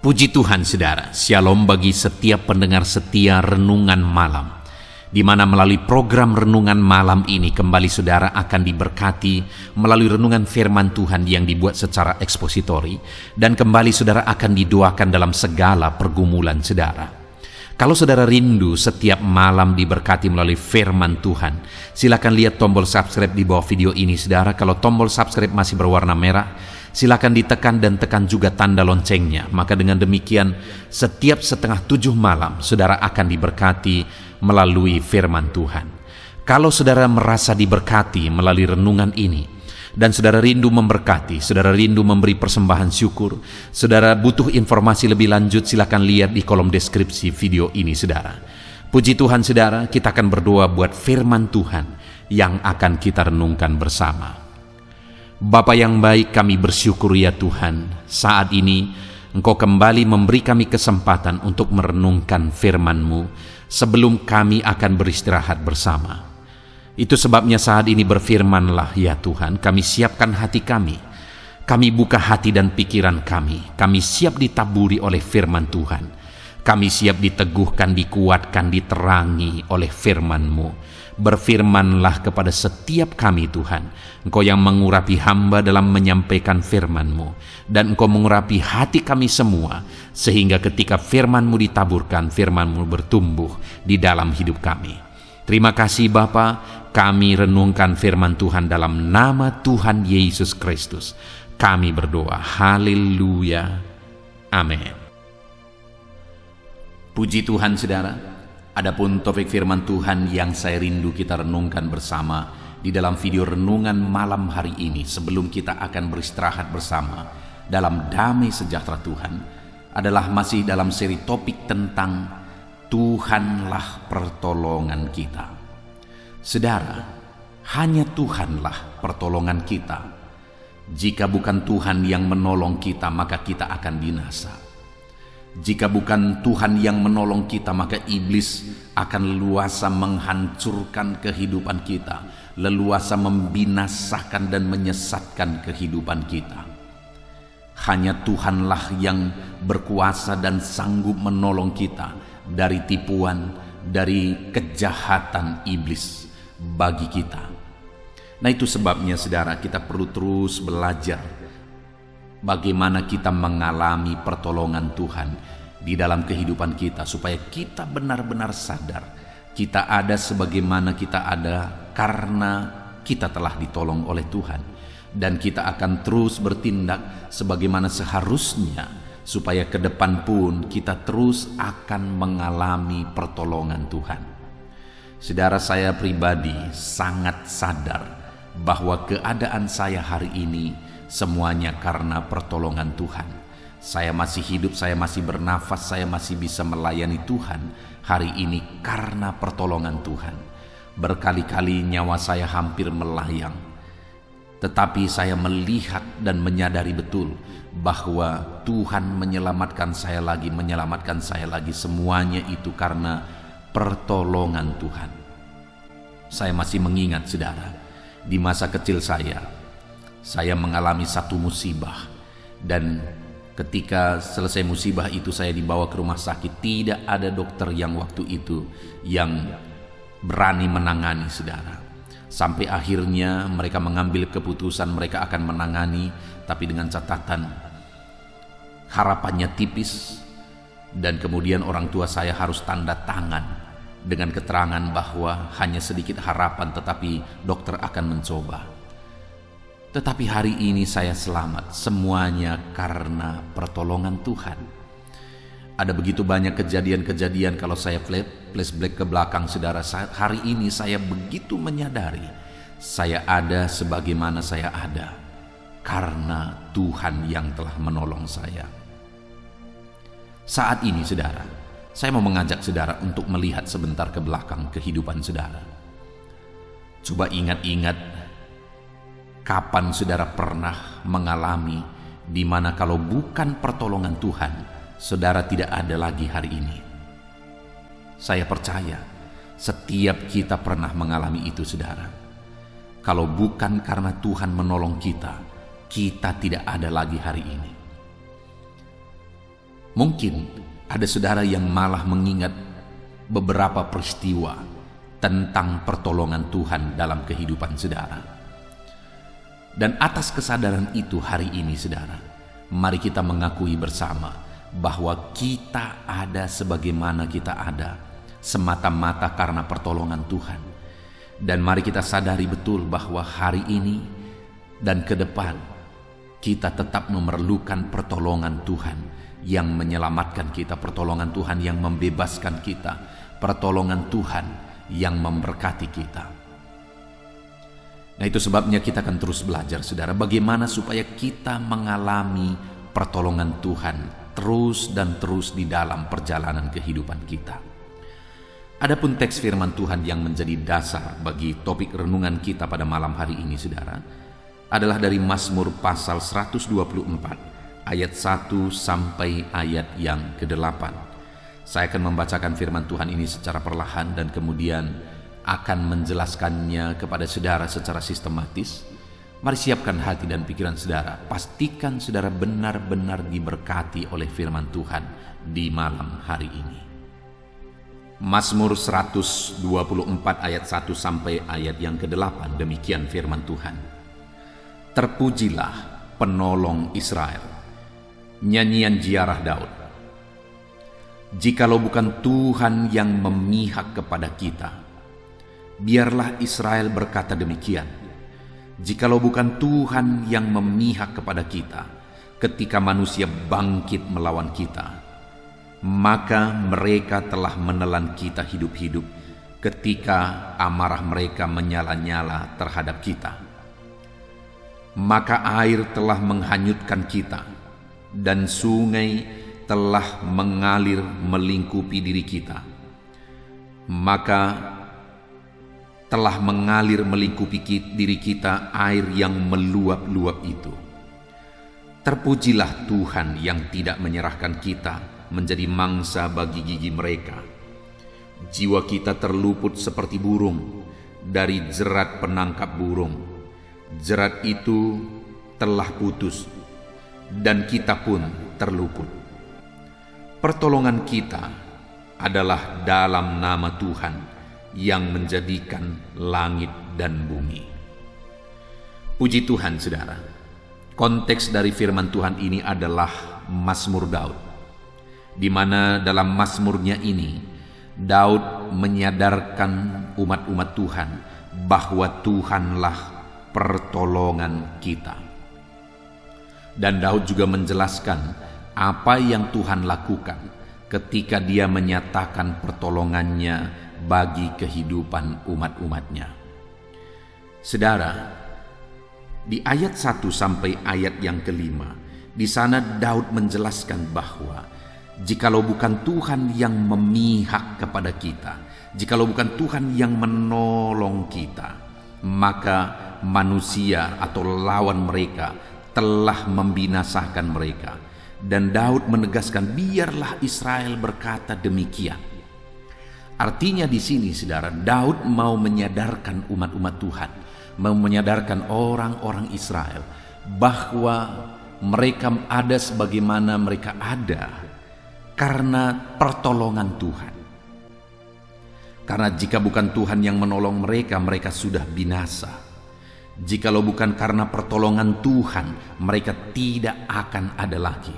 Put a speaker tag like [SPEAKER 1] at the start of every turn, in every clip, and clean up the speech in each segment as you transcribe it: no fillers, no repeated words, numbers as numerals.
[SPEAKER 1] Puji Tuhan saudara, shalom bagi setiap pendengar setia Renungan Malam, di mana melalui program Renungan Malam ini kembali saudara akan diberkati melalui renungan firman Tuhan yang dibuat secara ekspositori, dan kembali saudara akan didoakan dalam segala pergumulan saudara. Kalau saudara rindu setiap malam diberkati melalui firman Tuhan, silakan lihat tombol subscribe di bawah video ini saudara. Kalau tombol subscribe masih berwarna merah, silakan ditekan dan tekan juga tanda loncengnya. Maka dengan demikian setiap 6:30 malam saudara akan diberkati melalui firman Tuhan. Kalau saudara merasa diberkati melalui renungan ini, dan saudara rindu memberkati, saudara rindu memberi persembahan syukur, saudara butuh informasi lebih lanjut, silakan lihat di kolom deskripsi video ini saudara. Puji Tuhan saudara, kita akan berdoa buat firman Tuhan yang akan kita renungkan bersama. Bapa yang baik, kami bersyukur ya Tuhan, saat ini Engkau kembali memberi kami kesempatan untuk merenungkan firman-Mu sebelum kami akan beristirahat bersama. Itu sebabnya saat ini berfirmanlah ya Tuhan, kami siapkan hati kami buka hati dan pikiran kami siap ditaburi oleh firman Tuhan, kami siap diteguhkan, dikuatkan, diterangi oleh firman-Mu. Berfirmanlah kepada setiap kami Tuhan, Engkau yang mengurapi hamba dalam menyampaikan firman-Mu, dan Engkau mengurapi hati kami semua, sehingga ketika firman-Mu ditaburkan, firman-Mu bertumbuh di dalam hidup kami. Terima kasih Bapa, kami renungkan firman Tuhan dalam nama Tuhan Yesus Kristus. Kami berdoa, haleluya, amin. Puji Tuhan saudara, adapun topik firman Tuhan yang saya rindu kita renungkan bersama di dalam video renungan malam hari ini sebelum kita akan beristirahat bersama dalam damai sejahtera Tuhan adalah masih dalam seri topik tentang Tuhanlah pertolongan kita. Saudara, hanya Tuhanlah pertolongan kita. Jika bukan Tuhan yang menolong kita, maka kita akan binasa. Jika bukan Tuhan yang menolong kita, maka iblis akan leluasa menghancurkan kehidupan kita, leluasa membinasakan dan menyesatkan kehidupan kita. Hanya Tuhanlah yang berkuasa dan sanggup menolong kita dari tipuan, dari kejahatan iblis bagi kita. Nah itu sebabnya saudara, kita perlu terus belajar bagaimana kita mengalami pertolongan Tuhan di dalam kehidupan kita, supaya kita benar-benar sadar kita ada sebagaimana kita ada karena kita telah ditolong oleh Tuhan, dan kita akan terus bertindak sebagaimana seharusnya supaya ke depan pun kita terus akan mengalami pertolongan Tuhan. Saudara, saya pribadi sangat sadar bahwa keadaan saya hari ini semuanya karena pertolongan Tuhan. Saya masih hidup, saya masih bernafas, saya masih bisa melayani Tuhan hari ini karena pertolongan Tuhan. Berkali-kali nyawa saya hampir melayang, tetapi saya melihat dan menyadari betul bahwa Tuhan menyelamatkan saya lagi, semuanya itu karena pertolongan Tuhan. Saya masih mengingat saudara, di masa kecil saya mengalami satu musibah, dan ketika selesai musibah itu saya dibawa ke rumah sakit. Tidak ada dokter yang waktu itu yang berani menangani saudara. Sampai akhirnya mereka mengambil keputusan mereka akan menangani, tapi dengan catatan harapannya tipis, dan kemudian orang tua saya harus tanda tangan dengan keterangan bahwa hanya sedikit harapan, tetapi dokter akan mencoba. Tetapi hari ini saya selamat, semuanya karena pertolongan Tuhan. Ada begitu banyak kejadian-kejadian, kalau saya flashback ke belakang saudara, hari ini saya begitu menyadari saya ada sebagaimana saya ada karena Tuhan yang telah menolong saya. Saat ini saudara, saya mau mengajak saudara untuk melihat sebentar ke belakang kehidupan saudara. Coba ingat-ingat kapan saudara pernah mengalami di mana kalau bukan pertolongan Tuhan, saudara tidak ada lagi hari ini. Saya percaya setiap kita pernah mengalami itu saudara. Kalau bukan karena Tuhan menolong kita, kita tidak ada lagi hari ini. Mungkin ada saudara yang malah mengingat beberapa peristiwa tentang pertolongan Tuhan dalam kehidupan saudara. Dan atas kesadaran itu hari ini saudara, mari kita mengakui bersama bahwa kita ada sebagaimana kita ada semata-mata karena pertolongan Tuhan. Dan mari kita sadari betul bahwa hari ini dan ke depan kita tetap memerlukan pertolongan Tuhan yang menyelamatkan kita, pertolongan Tuhan yang membebaskan kita, pertolongan Tuhan yang memberkati kita. Nah, itu sebabnya kita akan terus belajar saudara, bagaimana supaya kita mengalami pertolongan Tuhan terus dan terus di dalam perjalanan kehidupan kita. Adapun teks firman Tuhan yang menjadi dasar bagi topik renungan kita pada malam hari ini saudara, adalah dari Mazmur pasal 124 ayat 1 sampai ayat yang ke-8. Saya akan membacakan firman Tuhan ini secara perlahan dan kemudian akan menjelaskannya kepada saudara secara sistematis. Mari siapkan hati dan pikiran saudara. Pastikan saudara benar-benar diberkati oleh firman Tuhan di malam hari ini. Mazmur 124 ayat 1 sampai ayat yang ke-8, demikian firman Tuhan. Terpujilah penolong Israel. Nyanyian ziarah Daud. Jikalau bukan Tuhan yang memihak kepada kita, biarlah Israel berkata demikian. Jikalau bukan Tuhan yang memihak kepada kita, ketika manusia bangkit melawan kita, maka mereka telah menelan kita hidup-hidup ketika amarah mereka menyala-nyala terhadap kita. Maka air telah menghanyutkan kita, dan sungai telah mengalir melingkupi diri kita. Maka telah mengalir melingkupi diri kita air yang meluap-luap itu. Terpujilah Tuhan yang tidak menyerahkan kita menjadi mangsa bagi gigi mereka. Jiwa kita terluput seperti burung dari jerat penangkap burung. Jerat itu telah putus dan kita pun terluput. Pertolongan kita adalah dalam nama Tuhan yang menjadikan langit dan bumi. Puji Tuhan saudara. Konteks dari firman Tuhan ini adalah Mazmur Daud, di mana dalam Mazmurnya ini Daud menyadarkan umat-umat Tuhan bahwa Tuhanlah pertolongan kita. Dan Daud juga menjelaskan apa yang Tuhan lakukan ketika dia menyatakan pertolongannya bagi kehidupan umat-umatnya. Saudara, di ayat 1 sampai ayat yang ke-5, di sana Daud menjelaskan bahwa jikalau bukan Tuhan yang memihak kepada kita, jikalau bukan Tuhan yang menolong kita, maka manusia atau lawan mereka telah membinasakan mereka. Dan Daud menegaskan, biarlah Israel berkata demikian. Artinya di sini saudara, Daud mau menyadarkan umat-umat Tuhan, mau menyadarkan orang-orang Israel bahwa mereka ada sebagaimana mereka ada karena pertolongan Tuhan. Karena jika bukan Tuhan yang menolong mereka, mereka sudah binasa. Jikalau bukan karena pertolongan Tuhan, mereka tidak akan ada lagi.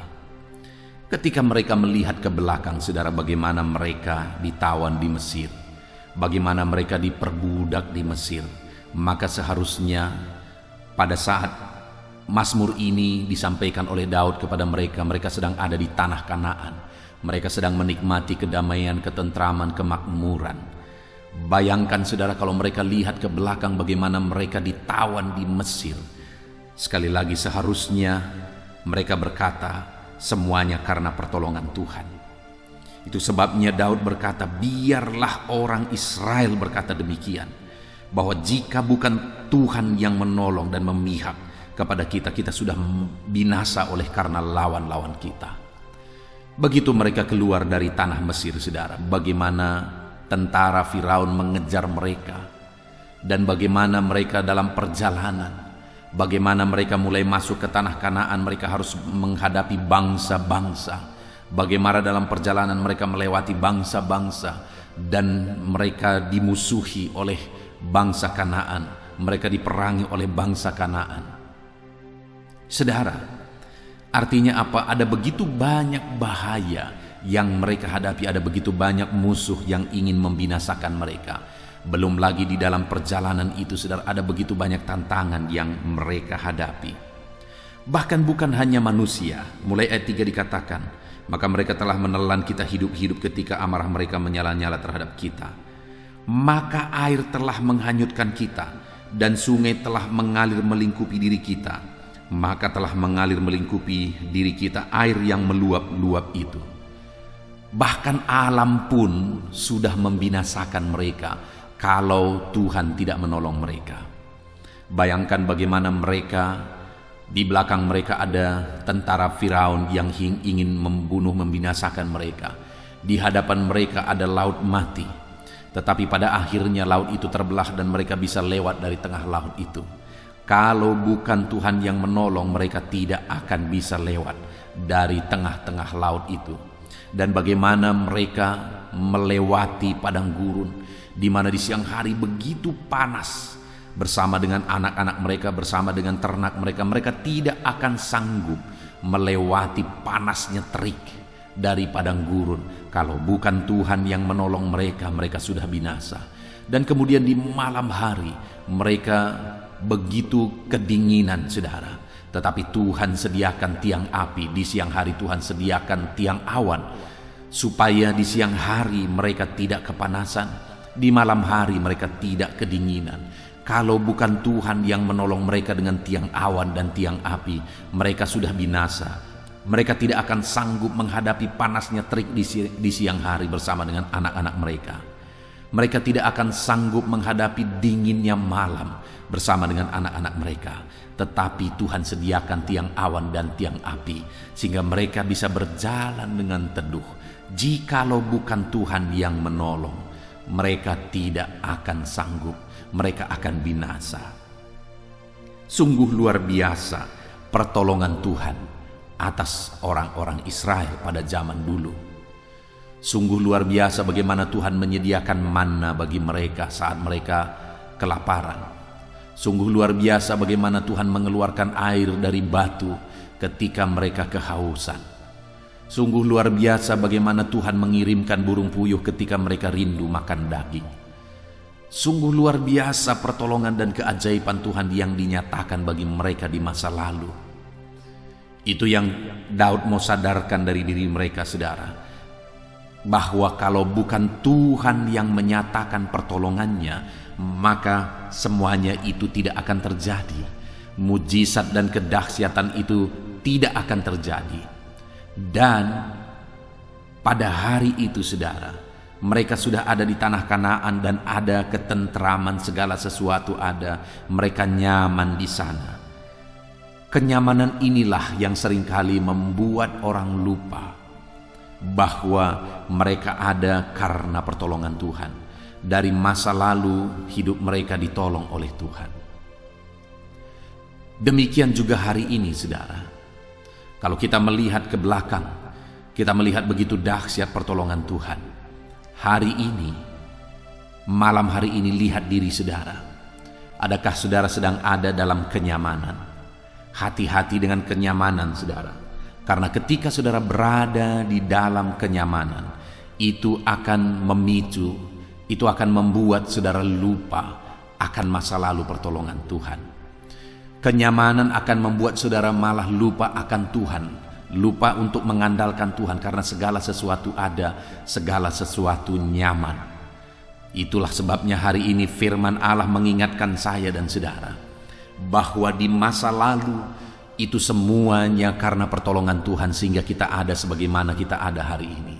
[SPEAKER 1] Ketika mereka melihat ke belakang, saudara, bagaimana mereka ditawan di Mesir, bagaimana mereka diperbudak di Mesir, maka seharusnya pada saat Mazmur ini disampaikan oleh Daud kepada mereka, mereka sedang ada di tanah Kanaan. Mereka sedang menikmati kedamaian, ketentraman, kemakmuran. Bayangkan saudara kalau mereka lihat ke belakang bagaimana mereka ditawan di Mesir. Sekali lagi seharusnya mereka berkata semuanya karena pertolongan Tuhan. Itu sebabnya Daud berkata, biarlah orang Israel berkata demikian, bahwa jika bukan Tuhan yang menolong dan memihak kepada kita, kita sudah binasa oleh karena lawan-lawan kita. Begitu mereka keluar dari tanah Mesir, saudara, bagaimana tentara Firaun mengejar mereka, dan bagaimana mereka dalam perjalanan, bagaimana mereka mulai masuk ke tanah Kanaan, mereka harus menghadapi bangsa-bangsa, bagaimana dalam perjalanan mereka melewati bangsa-bangsa dan mereka dimusuhi oleh bangsa Kanaan, mereka diperangi oleh bangsa Kanaan. Saudara, artinya apa? Ada begitu banyak bahaya yang mereka hadapi, ada begitu banyak musuh yang ingin membinasakan mereka. Belum lagi di dalam perjalanan itu, saudara, ada begitu banyak tantangan yang mereka hadapi. Bahkan bukan hanya manusia. Mulai ayat 3 dikatakan, maka mereka telah menelan kita hidup-hidup ketika amarah mereka menyala-nyala terhadap kita. Maka air telah menghanyutkan kita, dan sungai telah mengalir melingkupi diri kita. Maka telah mengalir melingkupi diri kita air yang meluap-luap itu. Bahkan alam pun sudah membinasakan mereka kalau Tuhan tidak menolong mereka. Bayangkan bagaimana mereka, di belakang mereka ada tentara Firaun yang ingin membunuh, membinasakan mereka. Di hadapan mereka ada laut mati. Tetapi pada akhirnya laut itu terbelah dan mereka bisa lewat dari tengah laut itu. Kalau bukan Tuhan yang menolong, mereka tidak akan bisa lewat dari tengah-tengah laut itu. Dan bagaimana mereka melewati padang gurun, di mana di siang hari begitu panas, bersama dengan anak-anak mereka, bersama dengan ternak mereka. Mereka tidak akan sanggup melewati panasnya terik dari padang gurun. Kalau bukan Tuhan yang menolong mereka, mereka sudah binasa. Dan kemudian di malam hari mereka begitu kedinginan, saudara. Tetapi Tuhan sediakan tiang api. Di siang hari Tuhan sediakan tiang awan, supaya di siang hari mereka tidak kepanasan, di malam hari mereka tidak kedinginan. Kalau bukan Tuhan yang menolong mereka dengan tiang awan dan tiang api, mereka sudah binasa. Mereka tidak akan sanggup menghadapi panasnya terik di siang hari bersama dengan anak-anak mereka. Mereka tidak akan sanggup menghadapi dinginnya malam bersama dengan anak-anak mereka. Tetapi Tuhan sediakan tiang awan dan tiang api, sehingga mereka bisa berjalan dengan teduh. Jikalau bukan Tuhan yang menolong, mereka tidak akan sanggup, mereka akan binasa. Sungguh luar biasa pertolongan Tuhan atas orang-orang Israel pada zaman dulu. Sungguh luar biasa bagaimana Tuhan menyediakan manna bagi mereka saat mereka kelaparan. Sungguh luar biasa bagaimana Tuhan mengeluarkan air dari batu ketika mereka kehausan. Sungguh luar biasa bagaimana Tuhan mengirimkan burung puyuh ketika mereka rindu makan daging. Sungguh luar biasa pertolongan dan keajaiban Tuhan yang dinyatakan bagi mereka di masa lalu. Itu yang Daud mau sadarkan dari diri mereka, saudara, bahwa kalau bukan Tuhan yang menyatakan pertolongannya, maka semuanya itu tidak akan terjadi. Mujizat dan kedahsyatan itu tidak akan terjadi. Dan pada hari itu, saudara, mereka sudah ada di tanah Kanaan dan ada ketentraman, segala sesuatu ada. Mereka nyaman di sana. Kenyamanan inilah yang seringkali membuat orang lupa bahwa mereka ada karena pertolongan Tuhan. Dari masa lalu hidup mereka ditolong oleh Tuhan. Demikian juga hari ini, saudara. Kalau kita melihat ke belakang, kita melihat begitu dahsyat pertolongan Tuhan. Hari ini, malam hari ini, lihat diri saudara. Adakah saudara sedang ada dalam kenyamanan? Hati-hati dengan kenyamanan, saudara. Karena ketika saudara berada di dalam kenyamanan, itu akan memicu, itu akan membuat saudara lupa akan masa lalu pertolongan Tuhan. Kenyamanan akan membuat saudara malah lupa akan Tuhan, lupa untuk mengandalkan Tuhan, karena segala sesuatu ada, segala sesuatu nyaman. Itulah sebabnya hari ini firman Allah mengingatkan saya dan saudara bahwa di masa lalu itu semuanya karena pertolongan Tuhan, sehingga kita ada sebagaimana kita ada hari ini.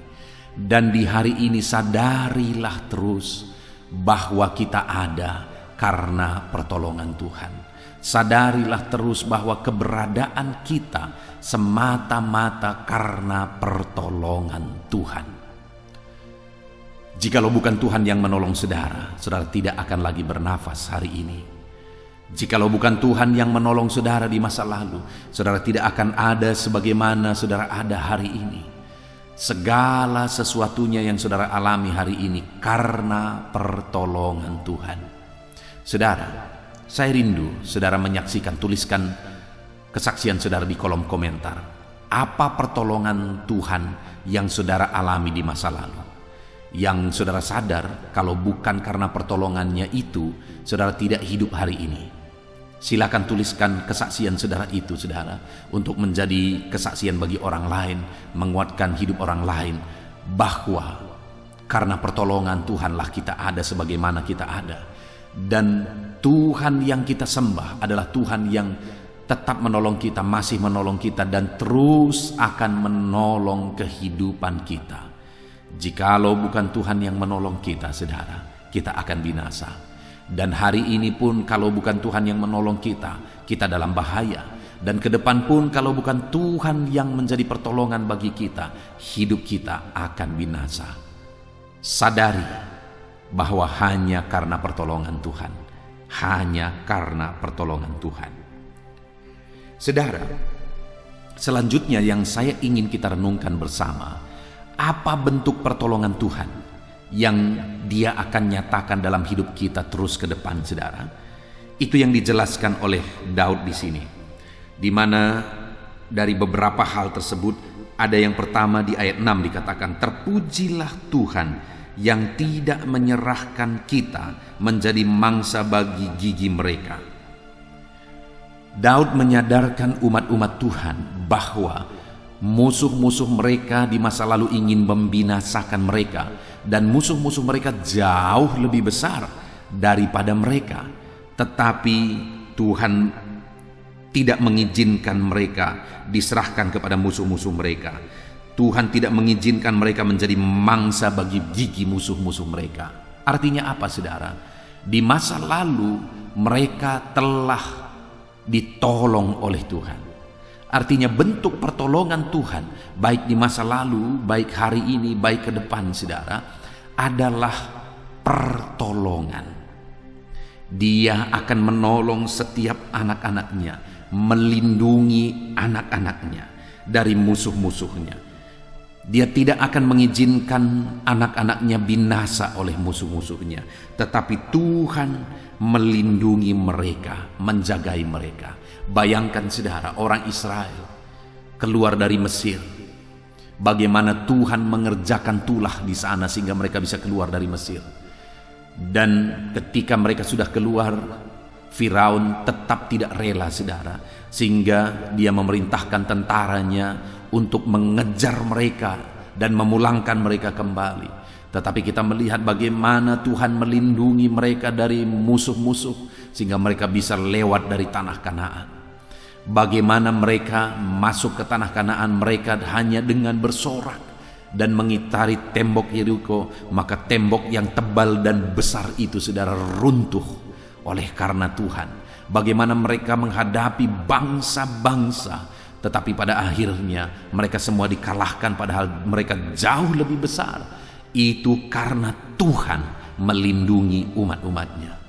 [SPEAKER 1] Dan di hari ini sadarilah terus bahwa kita ada karena pertolongan Tuhan. Sadarilah terus bahwa keberadaan kita semata-mata karena pertolongan Tuhan. Jikalau bukan Tuhan yang menolong saudara, saudara tidak akan lagi bernafas hari ini. Jikalau bukan Tuhan yang menolong saudara di masa lalu, saudara tidak akan ada sebagaimana saudara ada hari ini. Segala sesuatunya yang saudara alami hari ini karena pertolongan Tuhan. Saudara, saya rindu saudara menyaksikan, tuliskan kesaksian saudara di kolom komentar. Apa pertolongan Tuhan yang saudara alami di masa lalu? Yang saudara sadar kalau bukan karena pertolongannya itu, saudara tidak hidup hari ini. Silakan tuliskan kesaksian saudara itu, saudara, untuk menjadi kesaksian bagi orang lain, menguatkan hidup orang lain, bahwa karena pertolongan Tuhanlah kita ada sebagaimana kita ada. Dan Tuhan yang kita sembah adalah Tuhan yang tetap menolong kita, masih menolong kita, dan terus akan menolong kehidupan kita. Jikalau bukan Tuhan yang menolong kita, saudara, kita akan binasa. Dan hari ini pun kalau bukan Tuhan yang menolong kita dalam bahaya. Dan ke depan pun kalau bukan Tuhan yang menjadi pertolongan bagi kita, hidup kita akan binasa. Sadari bahwa hanya karena pertolongan Tuhan. Hanya karena pertolongan Tuhan. Saudara, selanjutnya yang saya ingin kita renungkan bersama, apa bentuk pertolongan Tuhan yang Dia akan nyatakan dalam hidup kita terus ke depan, saudara? Itu yang dijelaskan oleh Daud di sini, di mana dari beberapa hal tersebut ada yang pertama di ayat 6 dikatakan, terpujilah Tuhan yang tidak menyerahkan kita menjadi mangsa bagi gigi mereka. Daud menyadarkan umat-umat Tuhan bahwa musuh-musuh mereka di masa lalu ingin membinasakan mereka, dan musuh-musuh mereka jauh lebih besar daripada mereka. Tetapi Tuhan tidak mengizinkan mereka diserahkan kepada musuh-musuh mereka. Tuhan tidak mengizinkan mereka menjadi mangsa bagi gigi musuh-musuh mereka. Artinya apa, saudara? Di masa lalu mereka telah ditolong oleh Tuhan. Artinya bentuk pertolongan Tuhan, baik di masa lalu, baik hari ini, baik ke depan, saudara, adalah pertolongan. Dia akan menolong setiap anak-anaknya, melindungi anak-anaknya dari musuh-musuhnya. Dia tidak akan mengizinkan anak-anaknya binasa oleh musuh-musuhnya, tetapi Tuhan melindungi mereka, menjagai mereka. Bayangkan, saudara, orang Israel keluar dari Mesir, bagaimana Tuhan mengerjakan tulah di sana sehingga mereka bisa keluar dari Mesir. Dan ketika mereka sudah keluar, Firaun tetap tidak rela, saudara, sehingga dia memerintahkan tentaranya untuk mengejar mereka dan memulangkan mereka kembali. Tetapi kita melihat bagaimana Tuhan melindungi mereka dari musuh-musuh sehingga mereka bisa lewat dari tanah Kanaan. Bagaimana mereka masuk ke tanah Kanaan, mereka hanya dengan bersorak dan mengitari tembok Yeriko, maka tembok yang tebal dan besar itu, saudara, runtuh oleh karena Tuhan. Bagaimana mereka menghadapi bangsa-bangsa, tetapi pada akhirnya mereka semua dikalahkan padahal mereka jauh lebih besar. Itu karena Tuhan melindungi umat-umatnya.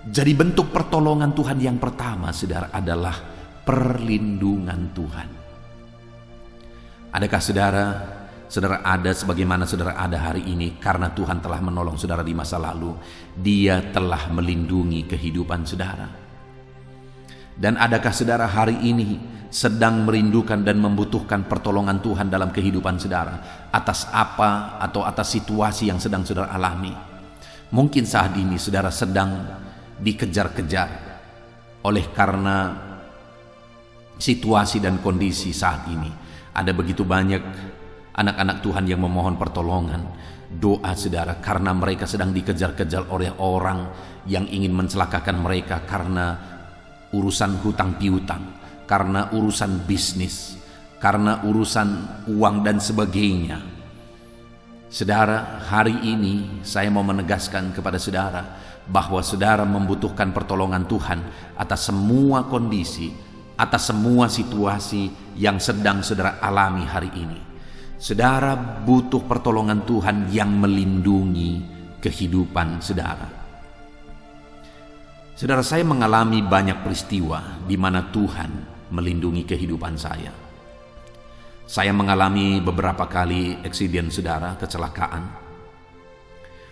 [SPEAKER 1] Jadi bentuk pertolongan Tuhan yang pertama, saudara, adalah perlindungan Tuhan. Adakah saudara ada sebagaimana saudara ada hari ini karena Tuhan telah menolong saudara di masa lalu? Dia telah melindungi kehidupan saudara. Dan adakah saudara hari ini sedang merindukan dan membutuhkan pertolongan Tuhan dalam kehidupan saudara atas apa atau atas situasi yang sedang saudara alami? Mungkin saat ini saudara sedang dikejar-kejar oleh karena situasi dan kondisi saat ini. Ada begitu banyak anak-anak Tuhan yang memohon pertolongan, doa, saudara, karena mereka sedang dikejar-kejar oleh orang yang ingin mencelakakan mereka karena urusan hutang piutang, karena urusan bisnis, karena urusan uang dan sebagainya. Saudara, hari ini saya mau menegaskan kepada saudara bahwa saudara membutuhkan pertolongan Tuhan atas semua kondisi, atas semua situasi yang sedang saudara alami hari ini. Saudara butuh pertolongan Tuhan yang melindungi kehidupan saudara. Saudara, saya mengalami banyak peristiwa di mana Tuhan melindungi kehidupan saya. Saya mengalami beberapa kali eksiden saudara, kecelakaan.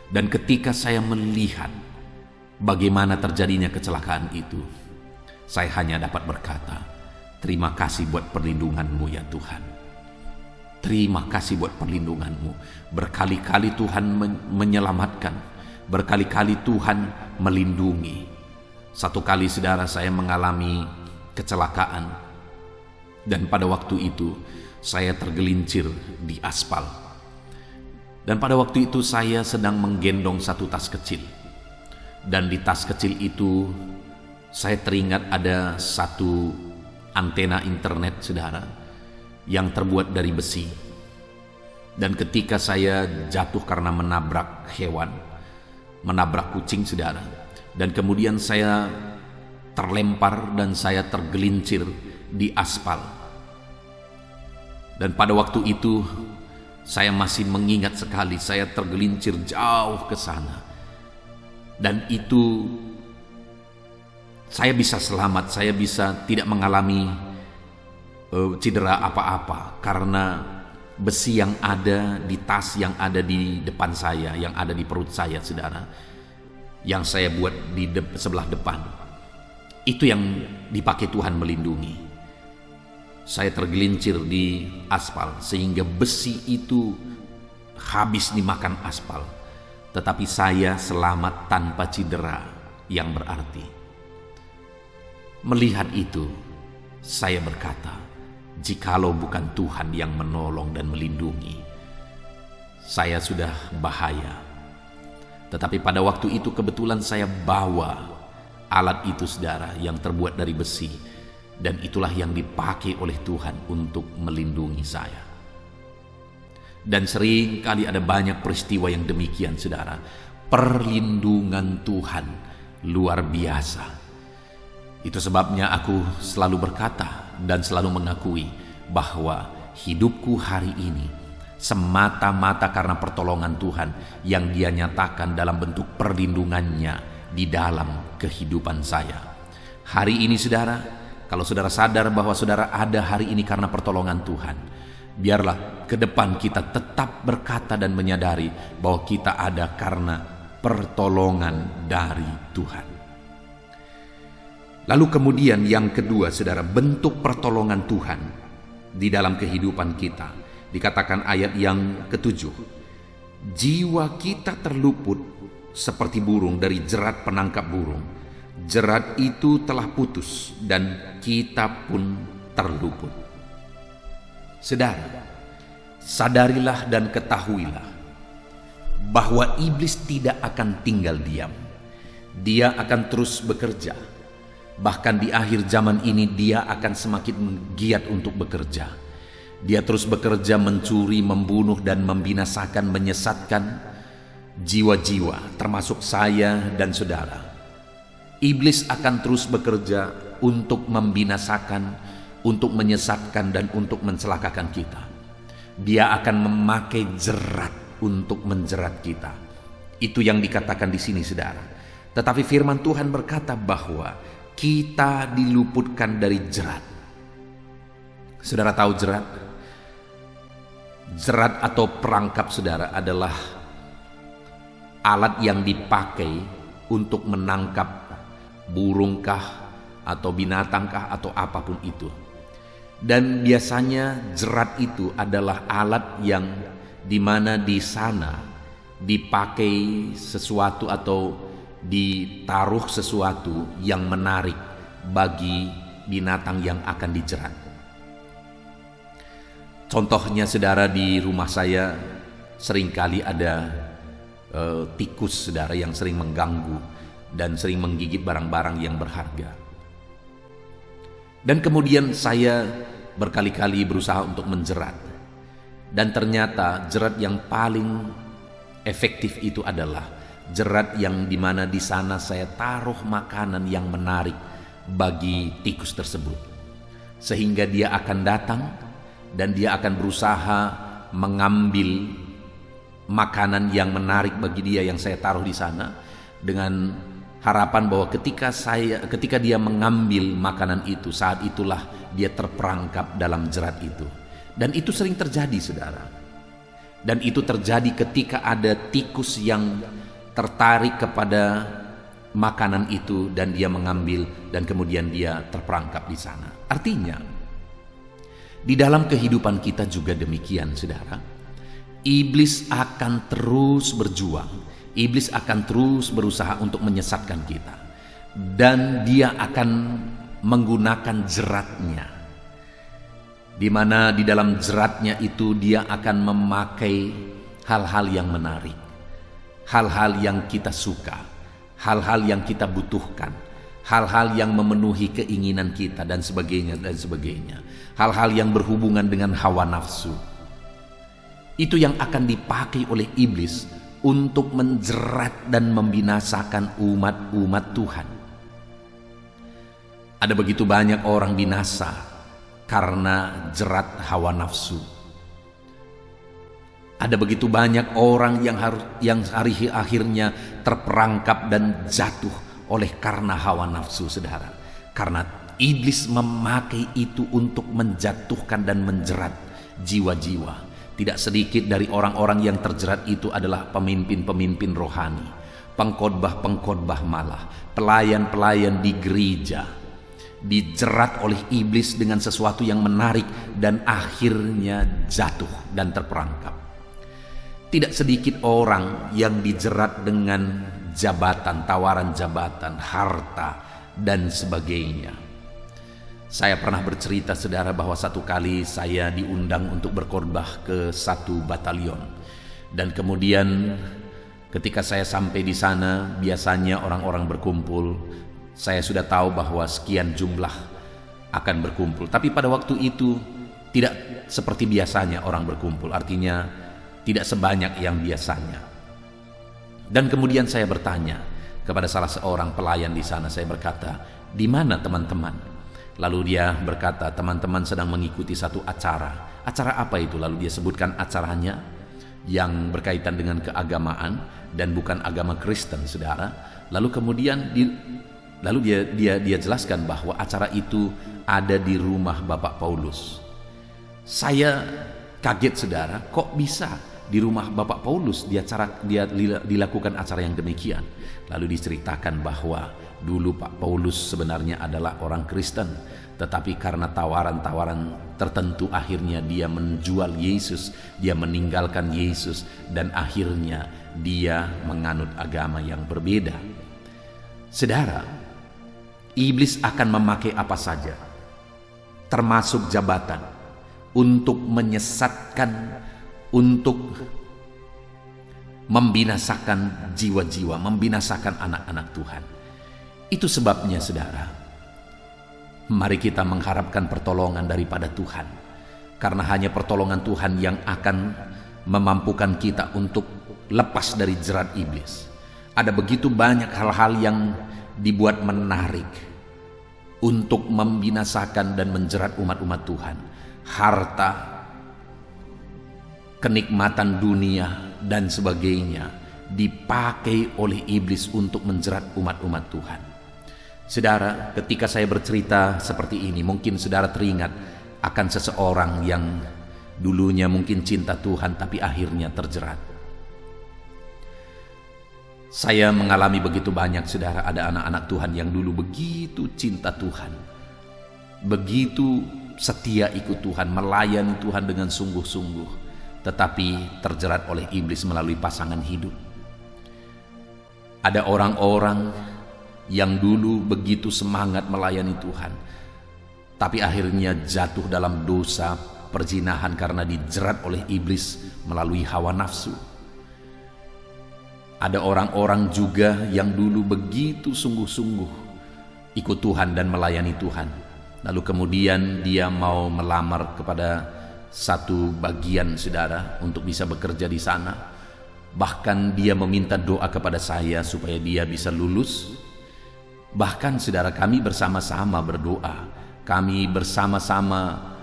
[SPEAKER 1] Dan ketika saya melihat bagaimana terjadinya kecelakaan itu, saya hanya dapat berkata, terima kasih buat perlindungan-Mu ya Tuhan. Terima kasih buat perlindungan-Mu. Berkali-kali Tuhan menyelamatkan, berkali-kali Tuhan melindungi. Satu kali saudara, saya mengalami kecelakaan, dan pada waktu itu saya tergelincir di aspal. Dan pada waktu itu saya sedang menggendong satu tas kecil. Dan di tas kecil itu saya teringat ada satu antena internet saudara yang terbuat dari besi. Dan ketika saya jatuh karena menabrak hewan, menabrak kucing saudara, dan kemudian saya terlempar dan saya tergelincir di aspal. Dan pada waktu itu saya masih mengingat sekali, saya tergelincir jauh ke sana. Dan itu saya bisa selamat, saya bisa tidak mengalami cedera apa-apa karena besi yang ada di tas yang ada di depan saya, yang ada di perut saya saudara, yang saya buat di sebelah depan, itu yang dipakai Tuhan melindungi. Saya tergelincir di aspal sehingga besi itu habis dimakan aspal, tetapi saya selamat tanpa cedera yang berarti. Melihat itu, saya berkata, jikalau bukan Tuhan yang menolong dan melindungi, saya sudah bahaya. Tetapi pada waktu itu kebetulan saya bawa alat itu saudara, yang terbuat dari besi, dan itulah yang dipakai oleh Tuhan untuk melindungi saya. Dan sering kali ada banyak peristiwa yang demikian saudara. Perlindungan Tuhan luar biasa. Itu sebabnya aku selalu berkata dan selalu mengakui bahwa hidupku hari ini semata-mata karena pertolongan Tuhan yang Dia nyatakan dalam bentuk perlindungannya di dalam kehidupan saya. Hari ini saudara, kalau saudara sadar bahwa saudara ada hari ini karena pertolongan Tuhan, biarlah ke depan kita tetap berkata dan menyadari bahwa kita ada karena pertolongan dari Tuhan. Lalu kemudian yang kedua saudara, bentuk pertolongan Tuhan di dalam kehidupan kita. Dikatakan ayat yang ke-7, jiwa kita terluput seperti burung dari jerat penangkap burung. Jerat itu telah putus dan kita pun terluput. Saudara, sadarilah dan ketahuilah bahwa iblis tidak akan tinggal diam. Dia akan terus bekerja. Bahkan di akhir zaman ini dia akan semakin giat untuk bekerja. Dia terus bekerja mencuri, membunuh dan membinasakan, menyesatkan jiwa-jiwa termasuk saya dan saudara. Iblis akan terus bekerja untuk membinasakan, untuk menyesatkan dan untuk mencelakakan kita. Dia akan memakai jerat untuk menjerat kita. Itu yang dikatakan di sini saudara. Tetapi firman Tuhan berkata bahwa kita diluputkan dari jerat. Saudara tahu jerat? Jerat atau perangkap saudara adalah alat yang dipakai untuk menangkap burungkah atau binatangkah atau apapun itu. Dan biasanya jerat itu adalah alat yang dimana di sana dipakai sesuatu atau ditaruh sesuatu yang menarik bagi binatang yang akan dijerat. Contohnya saudara, di rumah saya seringkali ada tikus saudara yang sering mengganggu dan sering menggigit barang-barang yang berharga. Dan kemudian saya berkali-kali berusaha untuk menjerat. Dan ternyata jerat yang paling efektif itu adalah jerat yang dimana di sana saya taruh makanan yang menarik bagi tikus tersebut. Sehingga dia akan datang dan dia akan berusaha mengambil makanan yang menarik bagi dia yang saya taruh di sana, dengan harapan bahwa ketika dia mengambil makanan itu, saat itulah dia terperangkap dalam jerat itu. Dan itu sering terjadi, saudara. Dan itu terjadi ketika ada tikus yang tertarik kepada makanan itu dan dia mengambil dan kemudian dia terperangkap di sana. Artinya, di dalam kehidupan kita juga demikian, saudara. Iblis akan terus berjuang. Iblis akan terus berusaha untuk menyesatkan kita. Dan dia akan menggunakan jeratnya, di mana di dalam jeratnya itu dia akan memakai hal-hal yang menarik, hal-hal yang kita suka, hal-hal yang kita butuhkan, hal-hal yang memenuhi keinginan kita dan sebagainya dan sebagainya, hal-hal yang berhubungan dengan hawa nafsu. Itu yang akan dipakai oleh iblis untuk menjerat dan membinasakan umat-umat Tuhan. Ada begitu banyak orang binasa karena jerat hawa nafsu. Ada begitu banyak orang yang akhirnya terperangkap dan jatuh oleh karena hawa nafsu, saudara. Karena iblis memakai itu untuk menjatuhkan dan menjerat jiwa-jiwa. Tidak sedikit dari orang-orang yang terjerat itu adalah pemimpin-pemimpin rohani, pengkhotbah-pengkhotbah malah, pelayan-pelayan di gereja, dijerat oleh iblis dengan sesuatu yang menarik dan akhirnya jatuh dan terperangkap. Tidak sedikit orang yang dijerat dengan jabatan, tawaran jabatan, harta, dan sebagainya. Saya pernah bercerita, saudara, bahwa satu kali saya diundang untuk berkhotbah ke satu batalion. Dan kemudian ketika saya sampai di sana, biasanya orang-orang berkumpul. Saya sudah tahu bahwa sekian jumlah akan berkumpul. Tapi pada waktu itu tidak seperti biasanya orang berkumpul. Artinya tidak sebanyak yang biasanya. Dan kemudian saya bertanya kepada salah seorang pelayan di sana. Saya berkata, "Di mana teman-teman?" Lalu dia berkata, "Teman-teman sedang mengikuti satu acara." Acara apa itu? Lalu dia sebutkan acaranya yang berkaitan dengan keagamaan dan bukan agama Kristen, saudara. Lalu kemudian dia jelaskan bahwa acara itu ada di rumah Bapak Paulus. Saya kaget, saudara, kok bisa di rumah Bapak Paulus dia dilakukan acara yang demikian. Lalu diceritakan bahwa dulu Pak Paulus sebenarnya adalah orang Kristen, tetapi karena tawaran-tawaran tertentu akhirnya dia menjual Yesus, dia meninggalkan Yesus, dan akhirnya dia menganut agama yang berbeda. Saudara, iblis akan memakai apa saja, termasuk jabatan, untuk menyesatkan, untuk membinasakan jiwa-jiwa, membinasakan anak-anak Tuhan. Itu sebabnya, saudara, mari kita mengharapkan pertolongan daripada Tuhan. Karena hanya pertolongan Tuhan yang akan memampukan kita untuk lepas dari jerat iblis. Ada begitu banyak hal-hal yang dibuat menarik untuk membinasakan dan menjerat umat-umat Tuhan. Harta, kenikmatan dunia, dan sebagainya dipakai oleh iblis untuk menjerat umat-umat Tuhan. Saudara, ketika saya bercerita seperti ini, mungkin saudara teringat akan seseorang yang dulunya mungkin cinta Tuhan tapi akhirnya terjerat. Saya mengalami begitu banyak, saudara, ada anak-anak Tuhan yang dulu begitu cinta Tuhan, begitu setia ikut Tuhan, melayani Tuhan dengan sungguh-sungguh, tetapi terjerat oleh iblis melalui pasangan hidup. Ada orang-orang yang dulu begitu semangat melayani Tuhan, tapi akhirnya jatuh dalam dosa perzinahan karena dijerat oleh iblis melalui hawa nafsu. Ada orang-orang juga yang dulu begitu sungguh-sungguh ikut Tuhan dan melayani Tuhan, lalu kemudian dia mau melamar kepada satu bagian, saudara, untuk bisa bekerja di sana. Bahkan dia meminta doa kepada saya supaya dia bisa lulus. Bahkan, saudara, kami bersama-sama berdoa, kami bersama-sama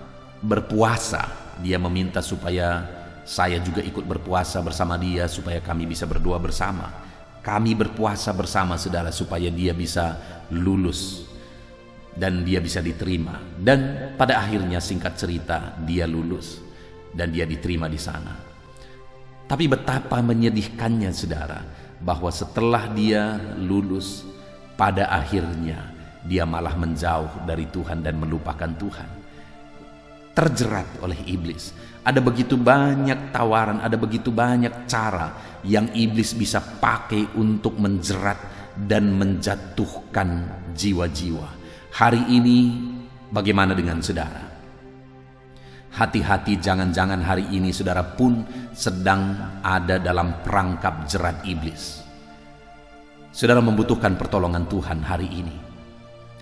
[SPEAKER 1] berpuasa. Dia meminta supaya saya juga ikut berpuasa bersama dia supaya kami bisa berdoa bersama. Kami berpuasa bersama, saudara, supaya dia bisa lulus dan dia bisa diterima. Dan pada akhirnya, singkat cerita, dia lulus. dan dia diterima di sana. Tapi betapa menyedihkannya saudara, bahwa setelah dia lulus, pada akhirnya dia malah menjauh dari Tuhan dan melupakan Tuhan. Terjerat oleh iblis. Ada begitu banyak tawaran, ada begitu banyak cara yang iblis bisa pakai untuk menjerat dan menjatuhkan jiwa-jiwa. Hari ini bagaimana dengan saudara? Hati-hati, jangan-jangan hari ini saudara pun sedang ada dalam perangkap jerat iblis. Saudara membutuhkan pertolongan Tuhan hari ini.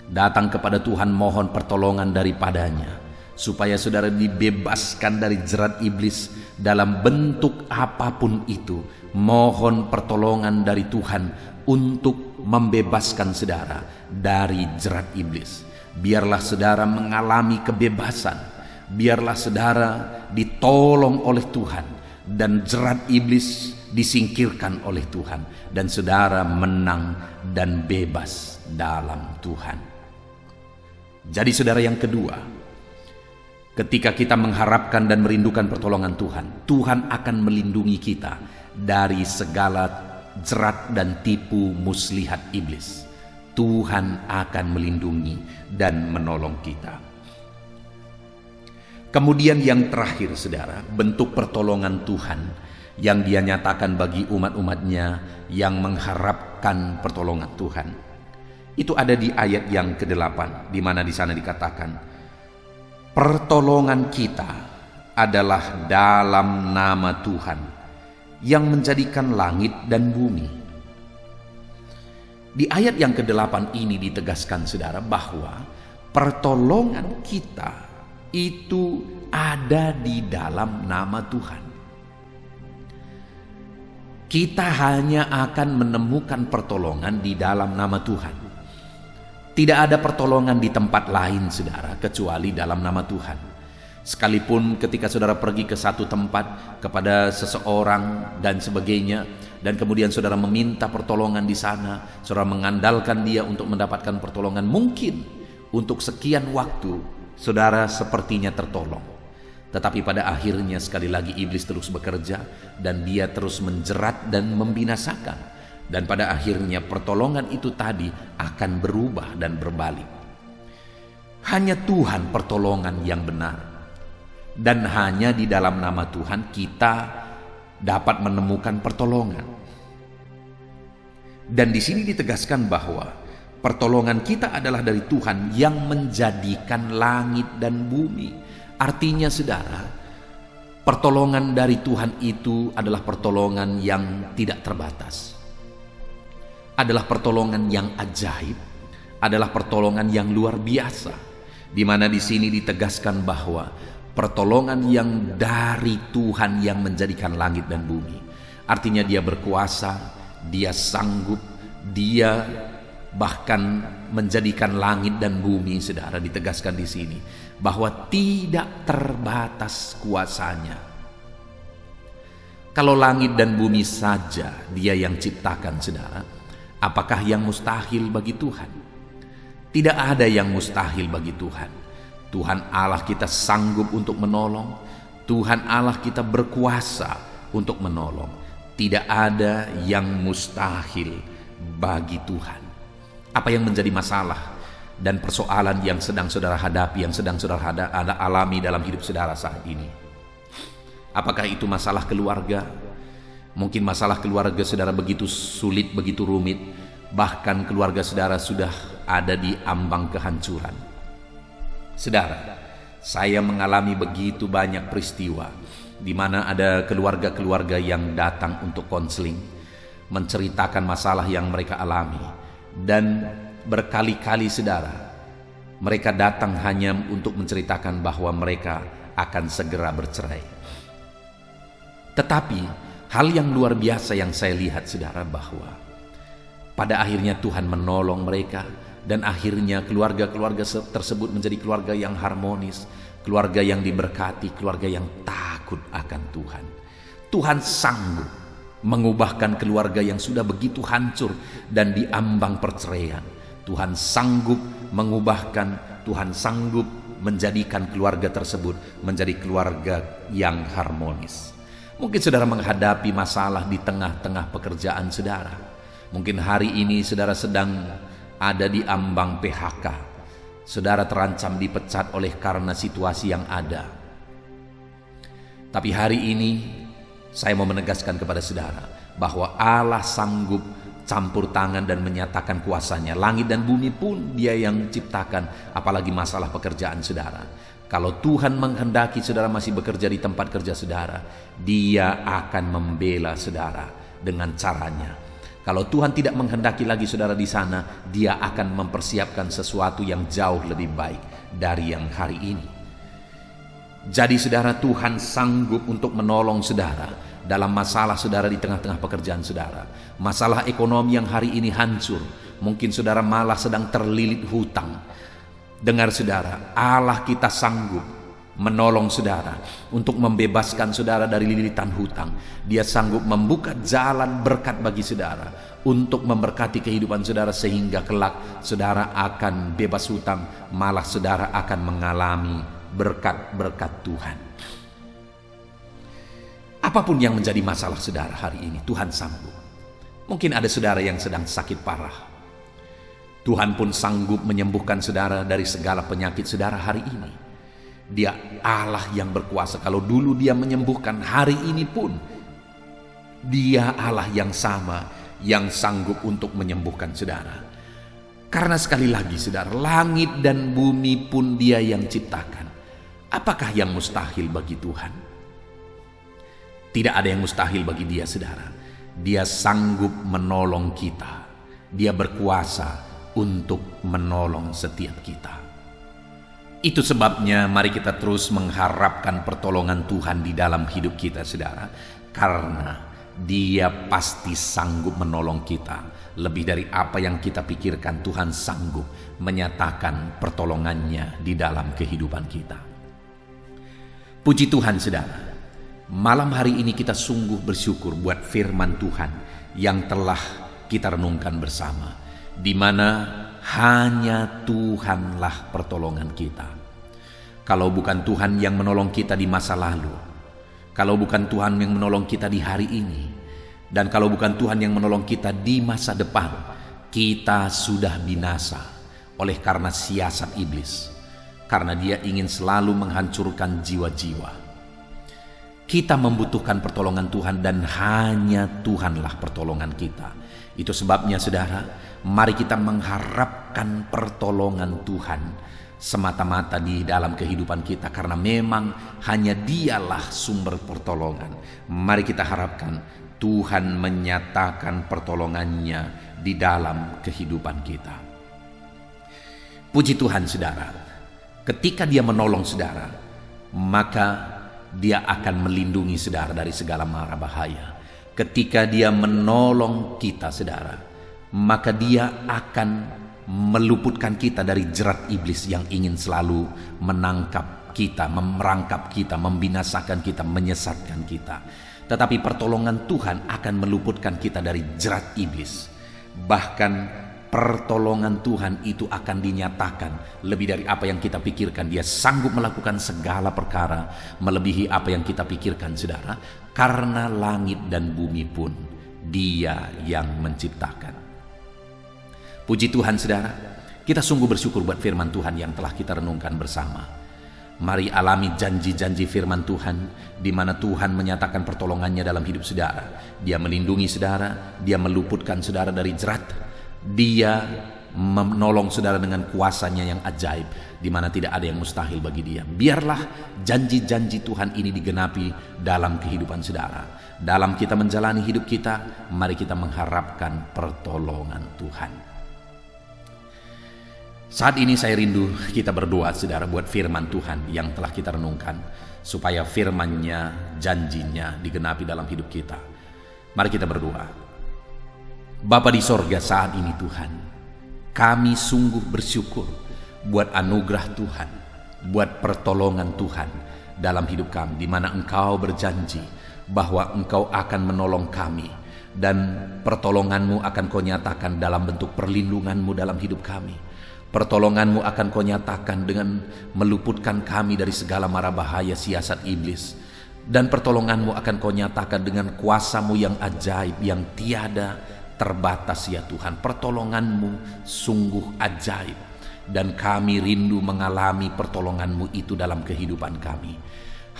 [SPEAKER 1] Datang kepada Tuhan, mohon pertolongan daripadanya, supaya saudara dibebaskan dari jerat iblis dalam bentuk apapun itu. Mohon pertolongan dari Tuhan untuk membebaskan saudara dari jerat iblis. Biarlah saudara mengalami kebebasan. Biarlah saudara ditolong oleh Tuhan dan jerat iblis disingkirkan oleh Tuhan, dan saudara menang dan bebas dalam Tuhan. Jadi saudara, yang kedua, ketika kita mengharapkan dan merindukan pertolongan Tuhan, Tuhan akan melindungi kita dari segala jerat dan tipu muslihat iblis. Tuhan akan melindungi dan menolong kita. Kemudian yang terakhir saudara, bentuk pertolongan Tuhan yang dia nyatakan bagi umat-umatnya yang mengharapkan pertolongan Tuhan. Itu ada di ayat yang ke-8, di mana di sana dikatakan, pertolongan kita adalah dalam nama Tuhan yang menjadikan langit dan bumi. Di ayat yang ke-8 ini ditegaskan saudara bahwa pertolongan kita itu ada di dalam nama Tuhan. Kita hanya akan menemukan pertolongan di dalam nama Tuhan. Tidak ada pertolongan di tempat lain saudara, kecuali dalam nama Tuhan. Sekalipun ketika saudara pergi ke satu tempat kepada seseorang dan sebagainya, dan kemudian saudara meminta pertolongan di sana, saudara mengandalkan dia untuk mendapatkan pertolongan, mungkin untuk sekian waktu saudara sepertinya tertolong. Tetapi pada akhirnya sekali lagi iblis terus bekerja dan dia terus menjerat dan membinasakan. Dan pada akhirnya pertolongan itu tadi akan berubah dan berbalik. Hanya Tuhan pertolongan yang benar. Dan hanya di dalam nama Tuhan kita dapat menemukan pertolongan. Dan di sini ditegaskan bahwa pertolongan kita adalah dari Tuhan yang menjadikan langit dan bumi. Artinya saudara, pertolongan dari Tuhan itu adalah pertolongan yang tidak terbatas. Adalah pertolongan yang ajaib, adalah pertolongan yang luar biasa. Di mana di sini ditegaskan bahwa pertolongan yang dari Tuhan yang menjadikan langit dan bumi. Artinya dia berkuasa, dia sanggup, dia bahkan menjadikan langit dan bumi, saudara, ditegaskan di sini bahwa tidak terbatas kuasanya. Kalau langit dan bumi saja dia yang ciptakan, saudara, apakah yang mustahil bagi Tuhan? Tidak ada yang mustahil bagi Tuhan. Tuhan Allah kita sanggup untuk menolong. Tuhan Allah kita berkuasa untuk menolong. Tidak ada yang mustahil bagi Tuhan. Apa yang menjadi masalah dan persoalan yang sedang saudara hadapi, yang sedang saudara alami dalam hidup saudara saat ini? Apakah itu masalah keluarga? Mungkin masalah keluarga saudara begitu sulit, begitu rumit, bahkan keluarga saudara sudah ada di ambang kehancuran. Saudara, saya mengalami begitu banyak peristiwa di mana ada keluarga-keluarga yang datang untuk konseling, menceritakan masalah yang mereka alami. Dan berkali-kali saudara, mereka datang hanya untuk menceritakan bahwa mereka akan segera bercerai. Tetapi hal yang luar biasa yang saya lihat saudara, bahwa pada akhirnya Tuhan menolong mereka. Dan akhirnya keluarga-keluarga tersebut menjadi keluarga yang harmonis, keluarga yang diberkati, keluarga yang takut akan Tuhan. Tuhan sanggup mengubahkan keluarga yang sudah begitu hancur dan diambang perceraian. Tuhan sanggup mengubahkan, Tuhan sanggup menjadikan keluarga tersebut menjadi keluarga yang harmonis. Mungkin saudara menghadapi masalah di tengah-tengah pekerjaan saudara. Mungkin hari ini saudara sedang ada di ambang PHK. Saudara terancam dipecat oleh karena situasi yang ada. Tapi hari ini saya mau menegaskan kepada saudara bahwa Allah sanggup campur tangan dan menyatakan kuasanya. Langit dan bumi pun Dia yang ciptakan, apalagi masalah pekerjaan saudara. Kalau Tuhan menghendaki saudara masih bekerja di tempat kerja saudara, Dia akan membela saudara dengan caranya. Kalau Tuhan tidak menghendaki lagi saudara di sana, Dia akan mempersiapkan sesuatu yang jauh lebih baik dari yang hari ini. Jadi saudara, Tuhan sanggup untuk menolong saudara dalam masalah saudara di tengah-tengah pekerjaan saudara. Masalah ekonomi yang hari ini hancur, mungkin saudara malah sedang terlilit hutang. Dengar saudara, Allah kita sanggup menolong saudara untuk membebaskan saudara dari lilitan hutang. Dia sanggup membuka jalan berkat bagi saudara untuk memberkati kehidupan saudara, sehingga kelak saudara akan bebas hutang, malah saudara akan mengalami berkat-berkat Tuhan. Apapun yang menjadi masalah saudara hari ini, Tuhan sanggup. Mungkin ada saudara yang sedang sakit parah. Tuhan pun sanggup menyembuhkan saudara dari segala penyakit saudara hari ini. Dia Allah yang berkuasa. Kalau dulu Dia menyembuhkan, hari ini pun Dia Allah yang sama, yang sanggup untuk menyembuhkan saudara. Karena sekali lagi saudara, langit dan bumi pun Dia yang ciptakan. Apakah yang mustahil bagi Tuhan? Tidak ada yang mustahil bagi Dia saudara. Dia sanggup menolong kita. Dia berkuasa untuk menolong setiap kita. Itu sebabnya mari kita terus mengharapkan pertolongan Tuhan di dalam hidup kita saudara. Karena Dia pasti sanggup menolong kita. Lebih dari apa yang kita pikirkan, Tuhan sanggup menyatakan pertolongannya di dalam kehidupan kita. Puji Tuhan saudara, malam hari ini kita sungguh bersyukur buat firman Tuhan yang telah kita renungkan bersama, di mana hanya Tuhanlah pertolongan kita. Kalau bukan Tuhan yang menolong kita di masa lalu, kalau bukan Tuhan yang menolong kita di hari ini, dan kalau bukan Tuhan yang menolong kita di masa depan, kita sudah binasa oleh karena siasat iblis. Karena dia ingin selalu menghancurkan jiwa-jiwa. Kita membutuhkan pertolongan Tuhan, dan hanya Tuhanlah pertolongan kita. Itu sebabnya saudara, mari kita mengharapkan pertolongan Tuhan semata-mata di dalam kehidupan kita, karena memang hanya Dialah sumber pertolongan. Mari kita harapkan Tuhan menyatakan pertolongannya di dalam kehidupan kita. Puji Tuhan saudara, ketika Dia menolong saudara, maka Dia akan melindungi saudara dari segala mara bahaya. Ketika Dia menolong kita saudara, maka Dia akan meluputkan kita dari jerat iblis yang ingin selalu menangkap kita, merangkap kita, membinasakan kita, menyesatkan kita. Tetapi pertolongan Tuhan akan meluputkan kita dari jerat iblis. Bahkan pertolongan Tuhan itu akan dinyatakan lebih dari apa yang kita pikirkan. Dia sanggup melakukan segala perkara melebihi apa yang kita pikirkan saudara, karena langit dan bumi pun Dia yang menciptakan. Puji Tuhan saudara, kita sungguh bersyukur buat firman Tuhan yang telah kita renungkan bersama. Mari alami janji-janji firman Tuhan, di mana Tuhan menyatakan pertolongannya dalam hidup saudara. Dia melindungi saudara, Dia meluputkan saudara dari jerat. Dia menolong saudara dengan kuasanya yang ajaib, di mana tidak ada yang mustahil bagi Dia. Biarlah janji-janji Tuhan ini digenapi dalam kehidupan saudara. Dalam kita menjalani hidup kita, mari kita mengharapkan pertolongan Tuhan. Saat ini saya rindu kita berdoa saudara buat firman Tuhan yang telah kita renungkan, supaya firman-Nya, janjinya digenapi dalam hidup kita. Mari kita berdoa. Bapa di sorga, saat ini Tuhan, kami sungguh bersyukur buat anugerah Tuhan, buat pertolongan Tuhan dalam hidup kami, di mana Engkau berjanji bahwa Engkau akan menolong kami, dan pertolongan-Mu akan Kau nyatakan dalam bentuk perlindungan-Mu dalam hidup kami. Pertolongan-Mu akan Kau nyatakan dengan meluputkan kami dari segala mara bahaya siasat iblis. Dan pertolongan-Mu akan Kau nyatakan dengan kuasa-Mu yang ajaib, yang tiada terbatas ya Tuhan. Pertolongan-Mu sungguh ajaib. Dan kami rindu mengalami pertolongan-Mu itu dalam kehidupan kami.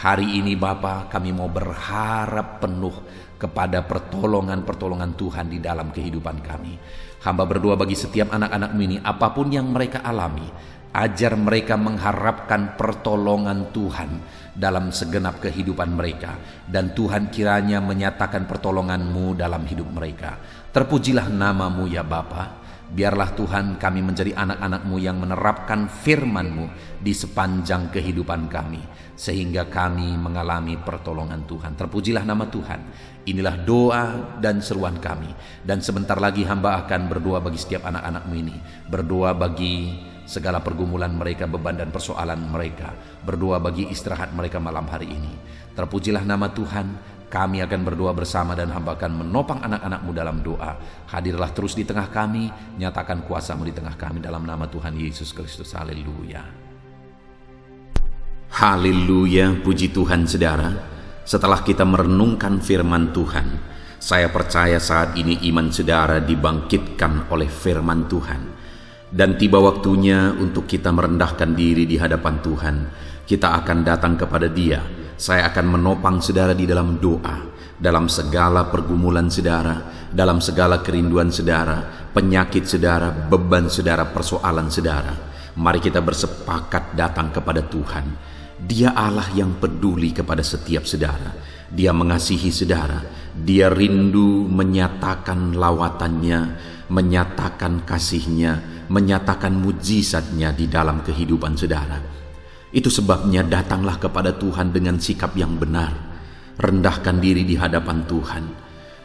[SPEAKER 1] Hari ini Bapa, kami mau berharap penuh kepada pertolongan-pertolongan Tuhan di dalam kehidupan kami. Hamba berdoa bagi setiap anak-anak-Mu ini, apapun yang mereka alami, ajar mereka mengharapkan pertolongan Tuhan dalam segenap kehidupan mereka. Dan Tuhan kiranya menyatakan pertolongan-Mu dalam hidup mereka. Terpujilah nama-Mu ya Bapa. Biarlah Tuhan kami menjadi anak-anak-Mu yang menerapkan firman-Mu di sepanjang kehidupan kami, sehingga kami mengalami pertolongan Tuhan. Terpujilah nama Tuhan. Inilah doa dan seruan kami. Dan sebentar lagi hamba akan berdoa bagi setiap anak-anak-Mu ini. Berdoa bagi segala pergumulan mereka, beban dan persoalan mereka. Berdoa bagi istirahat mereka malam hari ini. Terpujilah nama Tuhan. Kami akan berdoa bersama dan hamba akan menopang anak-anak-Mu dalam doa. Hadirlah terus di tengah kami, nyatakan kuasa-Mu di tengah kami dalam nama Tuhan Yesus Kristus. Haleluya. Haleluya, puji Tuhan saudara. Setelah kita merenungkan firman Tuhan, saya percaya saat ini iman saudara dibangkitkan oleh firman Tuhan. Dan tiba waktunya untuk kita merendahkan diri di hadapan Tuhan. Kita akan datang kepada Dia. Saya akan menopang saudara di dalam doa, dalam segala pergumulan saudara, dalam segala kerinduan saudara, penyakit saudara, beban saudara, persoalan saudara. Mari kita bersepakat datang kepada Tuhan. Dia Allah yang peduli kepada setiap saudara. Dia mengasihi saudara. Dia rindu menyatakan lawatannya, menyatakan kasihnya, menyatakan mujizatnya di dalam kehidupan saudara. Itu sebabnya datanglah kepada Tuhan dengan sikap yang benar. Rendahkan diri di hadapan Tuhan.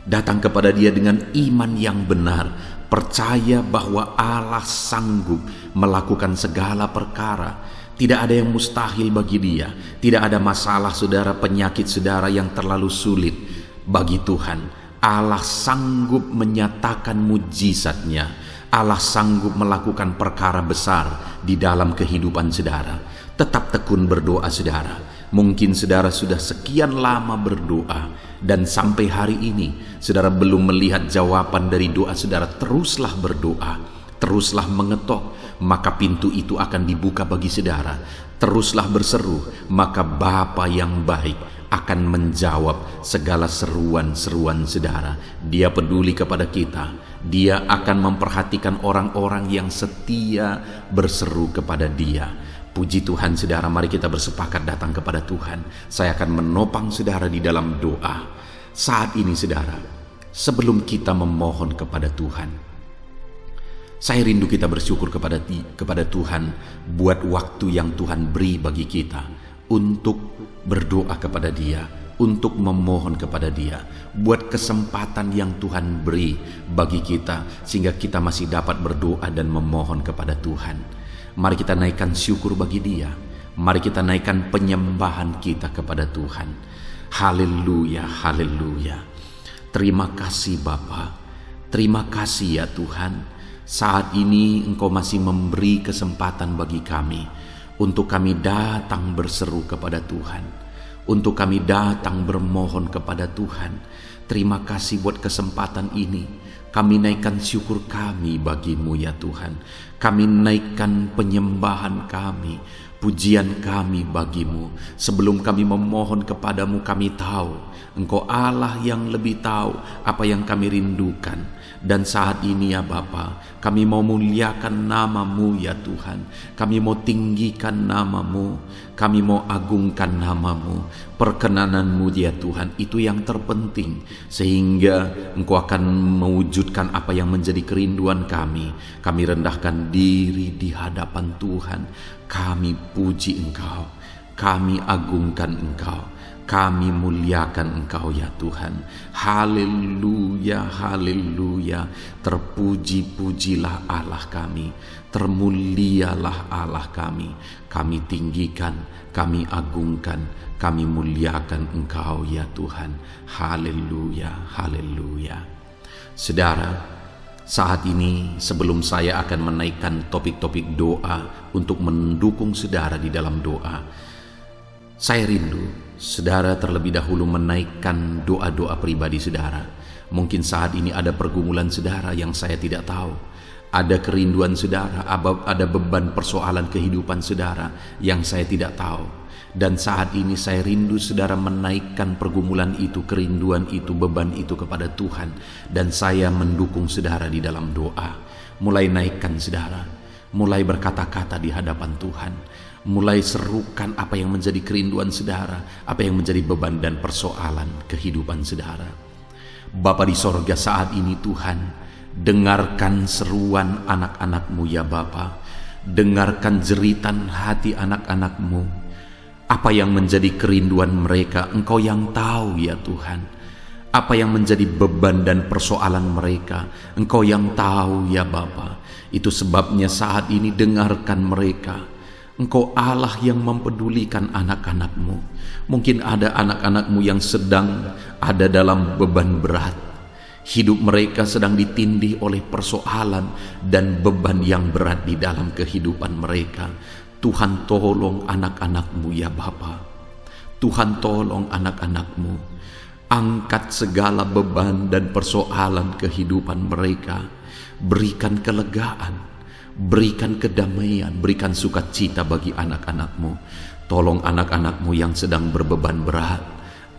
[SPEAKER 1] Datang kepada Dia dengan iman yang benar. Percaya bahwa Allah sanggup melakukan segala perkara. Tidak ada yang mustahil bagi Dia. Tidak ada masalah saudara, penyakit saudara yang terlalu sulit bagi Tuhan. Allah sanggup menyatakan mujizatnya. Allah sanggup melakukan perkara besar di dalam kehidupan saudara. Tetap tekun berdoa saudara. Mungkin saudara sudah sekian lama berdoa dan sampai hari ini saudara belum melihat jawaban dari doa saudara. Teruslah berdoa, teruslah mengetok, maka pintu itu akan dibuka bagi saudara. Teruslah berseru, maka Bapa yang baik akan menjawab segala seruan-seruan saudara. Dia peduli kepada kita. Dia akan memperhatikan orang-orang yang setia berseru kepada Dia. Puji Tuhan saudara, mari kita bersepakat datang kepada Tuhan. Saya akan menopang saudara di dalam doa. Saat ini saudara, sebelum kita memohon kepada Tuhan, saya rindu kita bersyukur kepada Tuhan buat waktu yang Tuhan beri bagi kita untuk berdoa kepada Dia, untuk memohon kepada Dia, buat kesempatan yang Tuhan beri bagi kita sehingga kita masih dapat berdoa dan memohon kepada Tuhan. Mari kita naikkan syukur bagi Dia. Mari kita naikkan penyembahan kita kepada Tuhan. Haleluya, haleluya. Terima kasih Bapa. Terima kasih ya Tuhan. Saat ini Engkau masih memberi kesempatan bagi kami untuk kami datang berseru kepada Tuhan, untuk kami datang bermohon kepada Tuhan. Terima kasih buat kesempatan ini. Kami naikkan syukur kami bagi-Mu ya Tuhan. Kami naikkan penyembahan kami, pujian kami bagi-Mu. Sebelum kami memohon kepadamu, kami tahu Engkau Allah yang lebih tahu apa yang kami rindukan. Dan saat ini ya Bapa, kami mau muliakan nama-Mu ya Tuhan. Kami mau tinggikan nama-Mu, kami mau agungkan nama-Mu. Perkenanan-Mu ya Tuhan, itu yang terpenting, sehingga Engkau akan mewujudkan apa yang menjadi kerinduan kami. Kami rendahkan diri di hadapan Tuhan. Kami puji Engkau, kami agungkan Engkau, kami muliakan Engkau ya Tuhan. Haleluya, haleluya. Terpuji-pujilah Allah kami, termulialah Allah kami. Kami tinggikan, kami agungkan, kami muliakan Engkau ya Tuhan. Haleluya, haleluya. Saudara, Saat ini sebelum saya akan menaikkan topik-topik doa untuk mendukung saudara di dalam doa, saya rindu saudara terlebih dahulu menaikkan doa-doa pribadi saudara. Mungkin saat ini ada pergumulan saudara yang saya tidak tahu, ada kerinduan saudara, ada beban persoalan kehidupan saudara yang saya tidak tahu. Dan saat ini saya rindu saudara menaikkan pergumulan itu, kerinduan itu, beban itu kepada Tuhan. Dan saya mendukung saudara di dalam doa. Mulai naikkan saudara, mulai berkata-kata di hadapan Tuhan, mulai serukan apa yang menjadi kerinduan saudara, apa yang menjadi beban dan persoalan kehidupan saudara. Bapa di sorga, saat ini Tuhan, dengarkan seruan anak-anak-Mu ya Bapa. Dengarkan jeritan hati anak-anak-Mu. Apa yang menjadi kerinduan mereka, Engkau yang tahu ya Tuhan. Apa yang menjadi beban dan persoalan mereka, Engkau yang tahu ya Bapa. Itu sebabnya saat ini dengarkan mereka. Engkau Allah yang mempedulikan anak-anak-Mu. Mungkin ada anak-anak-Mu yang sedang ada dalam beban berat. Hidup mereka sedang ditindih oleh persoalan dan beban yang berat di dalam kehidupan mereka. Tuhan tolong anak-anak-Mu ya Bapa. Tuhan tolong anak-anak-Mu. Angkat segala beban dan persoalan kehidupan mereka. Berikan kelegaan, berikan kedamaian, berikan sukacita bagi anak-anak-Mu. Tolong anak-anak-Mu yang sedang berbeban berat.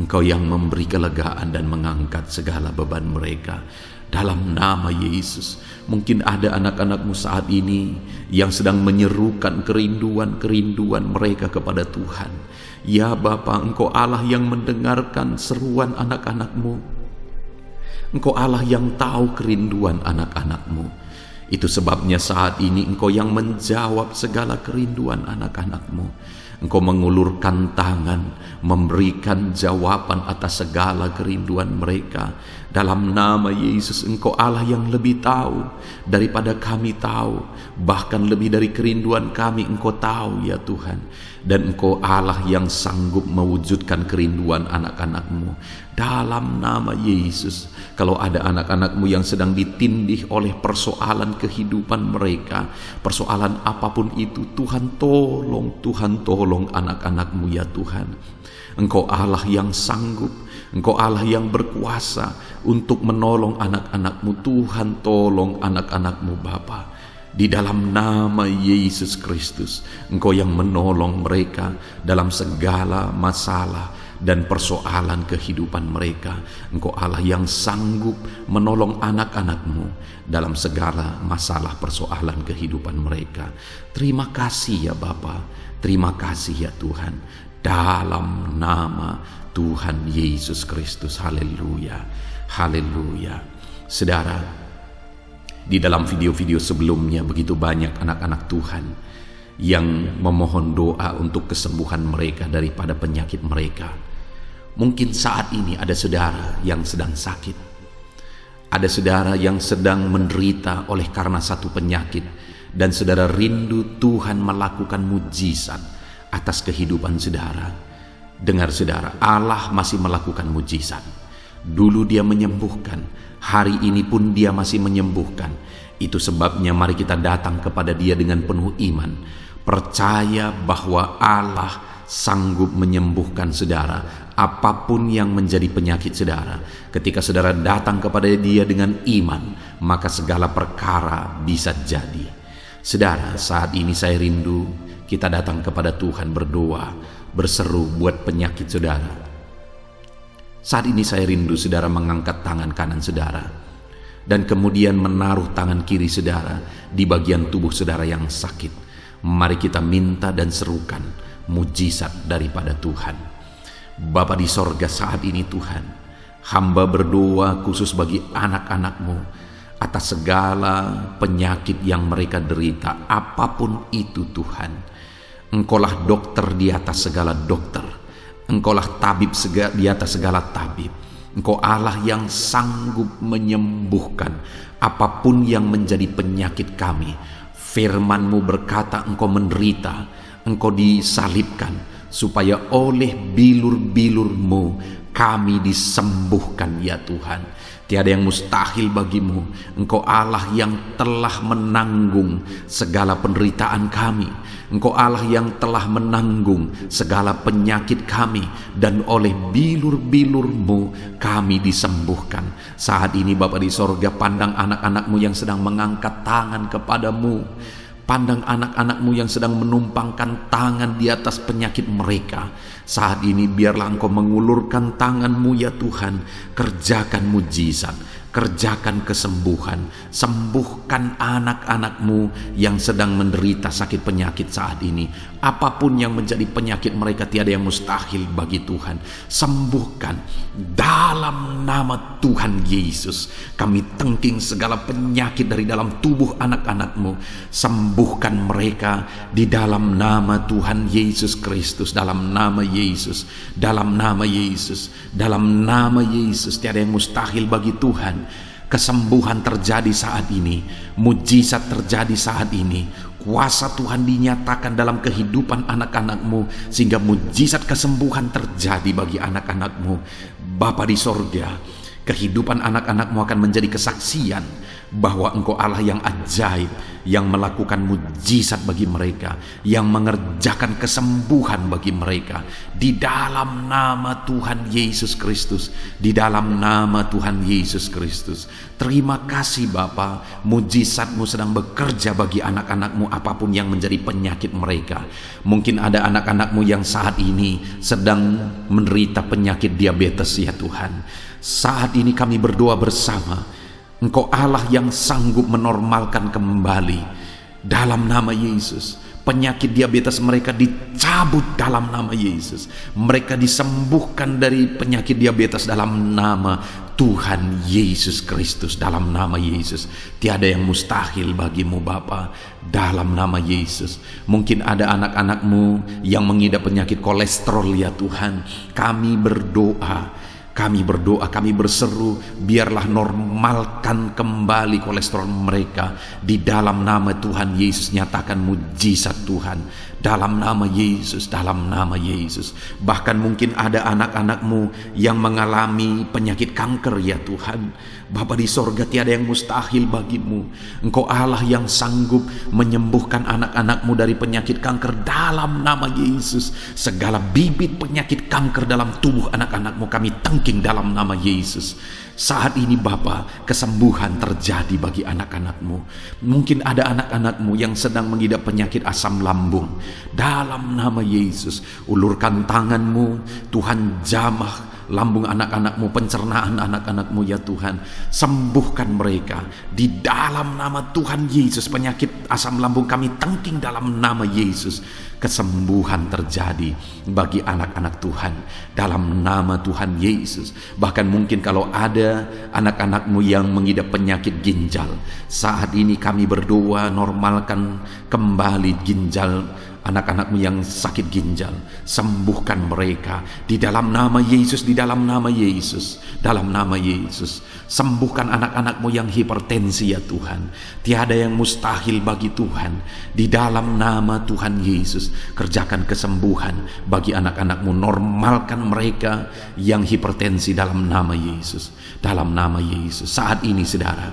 [SPEAKER 1] Engkau yang memberi kelegaan dan mengangkat segala beban mereka. Dalam nama Yesus, mungkin ada anak-anak-Mu saat ini yang sedang menyerukan kerinduan-kerinduan mereka kepada Tuhan. Ya Bapa, Engkau Allah yang mendengarkan seruan anak-anak-Mu. Engkau Allah yang tahu kerinduan anak-anak-Mu. Itu sebabnya saat ini Engkau yang menjawab segala kerinduan anak-anak-Mu. Engkau mengulurkan tangan, memberikan jawaban atas segala kerinduan mereka. Dalam nama Yesus, Engkau Allah yang lebih tahu daripada kami tahu. Bahkan lebih dari kerinduan kami Engkau tahu ya Tuhan. Dan Engkau Allah yang sanggup mewujudkan kerinduan anak-anak-Mu. Dalam nama Yesus, kalau ada anak-anak-Mu yang sedang ditindih oleh persoalan kehidupan mereka, persoalan apapun itu, Tuhan tolong anak-anak-Mu ya Tuhan. Engkau Allah yang sanggup, Engkau Allah yang berkuasa untuk menolong anak-anak-Mu. Tuhan tolong anak-anak-Mu Bapa. Di dalam nama Yesus Kristus, Engkau yang menolong mereka dalam segala masalah dan persoalan kehidupan mereka. Engkau Allah yang sanggup menolong anak-anak-Mu dalam segala masalah persoalan kehidupan mereka. Terima kasih ya Bapa, terima kasih ya Tuhan. Dalam nama Tuhan Yesus Kristus, haleluya, haleluya. Saudara, di dalam video-video sebelumnya begitu banyak anak-anak Tuhan yang memohon doa untuk kesembuhan mereka daripada penyakit mereka. Mungkin saat ini ada saudara yang sedang sakit. Ada saudara yang sedang menderita oleh karena satu penyakit. Dan saudara rindu Tuhan melakukan mujizat atas kehidupan saudara. Dengar saudara, Allah masih melakukan mujizat. Dulu Dia menyembuhkan, hari ini pun Dia masih menyembuhkan. Itu sebabnya mari kita datang kepada Dia dengan penuh iman, percaya bahwa Allah sanggup menyembuhkan saudara apapun yang menjadi penyakit saudara. Ketika saudara datang kepada Dia dengan iman, maka segala perkara bisa jadi. Saudara, saat ini saya rindu kita datang kepada Tuhan berdoa, berseru buat penyakit saudara. Saat ini saya rindu saudara mengangkat tangan kanan saudara dan kemudian menaruh tangan kiri saudara di bagian tubuh saudara yang sakit. Mari kita minta dan serukan mujizat daripada Tuhan. Bapa di sorga, saat ini Tuhan, hamba berdoa khusus bagi anak-anak-Mu atas segala penyakit yang mereka derita, apapun itu Tuhan. Engkaulah dokter di atas segala dokter, Engkaulah tabib di atas segala tabib. Engkau Allah yang sanggup menyembuhkan apapun yang menjadi penyakit kami. Firman-Mu berkata Engkau menderita, Engkau disalibkan, supaya oleh bilur-bilur-Mu kami disembuhkan ya Tuhan. Tiada yang mustahil bagimu. Engkau Allah yang telah menanggung segala penderitaan kami. Engkau Allah yang telah menanggung segala penyakit kami, dan oleh bilur-bilur-Mu kami disembuhkan. Saat ini Bapa di sorga, pandang anak-anak-Mu yang sedang mengangkat tangan kepadamu. Pandang anak-anak-Mu yang sedang menumpangkan tangan di atas penyakit mereka. Saat ini biarlah Engkau mengulurkan tangan-Mu ya Tuhan. Kerjakan mujizat, kerjakan kesembuhan. Sembuhkan anak-anak-Mu yang sedang menderita sakit penyakit saat ini. Apapun yang menjadi penyakit mereka, tiada yang mustahil bagi Tuhan. Sembuhkan dalam nama Tuhan Yesus. Kami tengking segala penyakit dari dalam tubuh anak-anak-Mu. Sembuhkan mereka di dalam nama Tuhan Yesus Kristus. Dalam nama Yesus, dalam nama Yesus, dalam nama Yesus. Tiada yang mustahil bagi Tuhan. Kesembuhan terjadi saat ini, mujizat terjadi saat ini, kuasa Tuhan dinyatakan dalam kehidupan anak-anak-Mu, sehingga mujizat kesembuhan terjadi bagi anak-anak-Mu. Bapa di sorga, kehidupan anak-anak-Mu akan menjadi kesaksian bahwa Engkau Allah yang ajaib, yang melakukan mujizat bagi mereka, yang mengerjakan kesembuhan bagi mereka. Di dalam nama Tuhan Yesus Kristus, di dalam nama Tuhan Yesus Kristus. Terima kasih Bapa, mujizat-Mu sedang bekerja bagi anak-anak-Mu apapun yang menjadi penyakit mereka. Mungkin ada anak-anak-Mu yang saat ini sedang menderita penyakit diabetes ya Tuhan. Saat ini kami berdoa bersama, Engkau Allah yang sanggup menormalkan kembali. Dalam nama Yesus, penyakit diabetes mereka dicabut dalam nama Yesus. Mereka disembuhkan dari penyakit diabetes dalam nama Tuhan Yesus Kristus. Dalam nama Yesus, tiada yang mustahil bagimu Bapa. Dalam nama Yesus, mungkin ada anak-anak-Mu yang mengidap penyakit kolesterol ya Tuhan. Kami berdoa, kami berseru, biarlah normalkan kembali kolesterol mereka. Di dalam nama Tuhan Yesus, nyatakan mujizat Tuhan. Dalam nama Yesus, dalam nama Yesus. Bahkan mungkin ada anak-anak-Mu yang mengalami penyakit kanker ya Tuhan. Bapa di sorga, tiada yang mustahil bagimu. Engkau Allah yang sanggup menyembuhkan anak-anak-Mu dari penyakit kanker dalam nama Yesus. Segala bibit penyakit kanker dalam tubuh anak-anak-Mu kami tengking dalam nama Yesus. Saat ini Bapa, kesembuhan terjadi bagi anak-anak-Mu. Mungkin ada anak-anak-Mu yang sedang mengidap penyakit asam lambung. Dalam nama Yesus, ulurkan tangan-Mu, Tuhan jamah lambung anak-anak-Mu, pencernaan anak-anak-Mu ya Tuhan. Sembuhkan mereka di dalam nama Tuhan Yesus. Penyakit asam lambung kami tengking dalam nama Yesus. Kesembuhan terjadi bagi anak-anak Tuhan dalam nama Tuhan Yesus. Bahkan mungkin kalau ada anak-anak-Mu yang mengidap penyakit ginjal, saat ini kami berdoa, normalkan kembali ginjal anak-anak-Mu yang sakit ginjal. Sembuhkan mereka di dalam nama Yesus, di dalam nama Yesus, dalam nama Yesus. Sembuhkan anak-anak-Mu yang hipertensi ya Tuhan. Tiada yang mustahil bagi Tuhan. Di dalam nama Tuhan Yesus, kerjakan kesembuhan bagi anak-anak-Mu. Normalkan mereka yang hipertensi dalam nama Yesus, dalam nama Yesus. Saat ini saudara,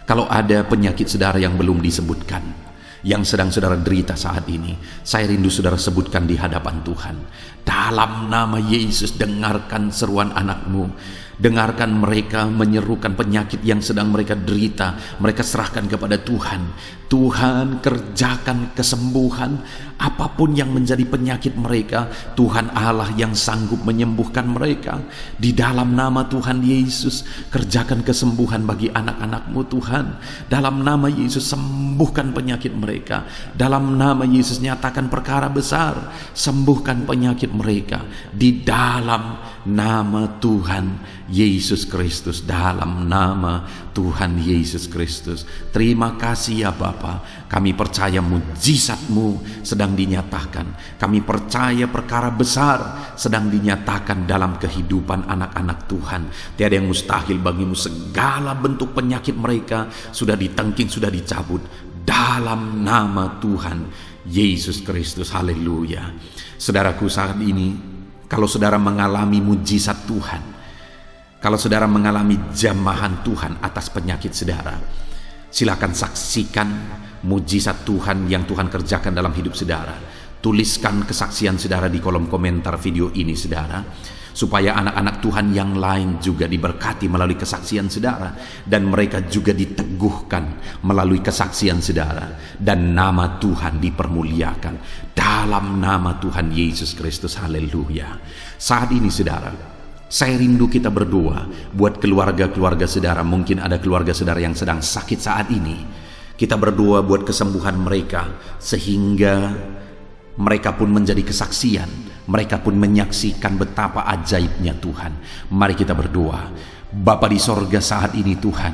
[SPEAKER 1] kalau ada penyakit saudara yang belum disebutkan, yang sedang saudara derita saat ini, saya rindu saudara sebutkan di hadapan Tuhan. Dalam nama Yesus, dengarkan seruan anak-Mu. Dengarkan mereka menyerukan penyakit yang sedang mereka derita. Mereka serahkan kepada Tuhan. Tuhan, kerjakan kesembuhan apapun yang menjadi penyakit mereka. Tuhan Allah yang sanggup menyembuhkan mereka. Di dalam nama Tuhan Yesus, kerjakan kesembuhan bagi anak-anak-Mu Tuhan. Dalam nama Yesus, sembuhkan penyakit mereka. Dalam nama Yesus, nyatakan perkara besar. Sembuhkan penyakit mereka. Di dalam nama Tuhan Yesus Kristus, dalam nama Tuhan Yesus Kristus. Terima kasih ya Bapa. Kami percaya mujizat-Mu sedang dinyatakan. Kami percaya perkara besar sedang dinyatakan dalam kehidupan anak-anak Tuhan. Tiada yang mustahil bagimu. Segala bentuk penyakit mereka sudah ditengking, sudah dicabut dalam nama Tuhan Yesus Kristus. Haleluya. Saudaraku, saat ini Kalau saudara mengalami mujizat Tuhan, kalau saudara mengalami jamahan Tuhan atas penyakit saudara, silakan saksikan mujizat Tuhan yang Tuhan kerjakan dalam hidup saudara. Tuliskan kesaksian saudara di kolom komentar video ini saudara, supaya anak-anak Tuhan yang lain juga diberkati melalui kesaksian saudara, dan mereka juga diteguhkan melalui kesaksian saudara, dan nama Tuhan dipermuliakan dalam nama Tuhan Yesus Kristus. Haleluya. Saat ini saudara, saya rindu kita berdoa buat keluarga-keluarga saudara. Mungkin ada keluarga saudara yang sedang sakit saat ini. Kita berdoa buat kesembuhan mereka, sehingga mereka pun menjadi kesaksian. Mereka pun menyaksikan betapa ajaibnya Tuhan. Mari kita berdoa. Bapa di sorga, saat ini Tuhan,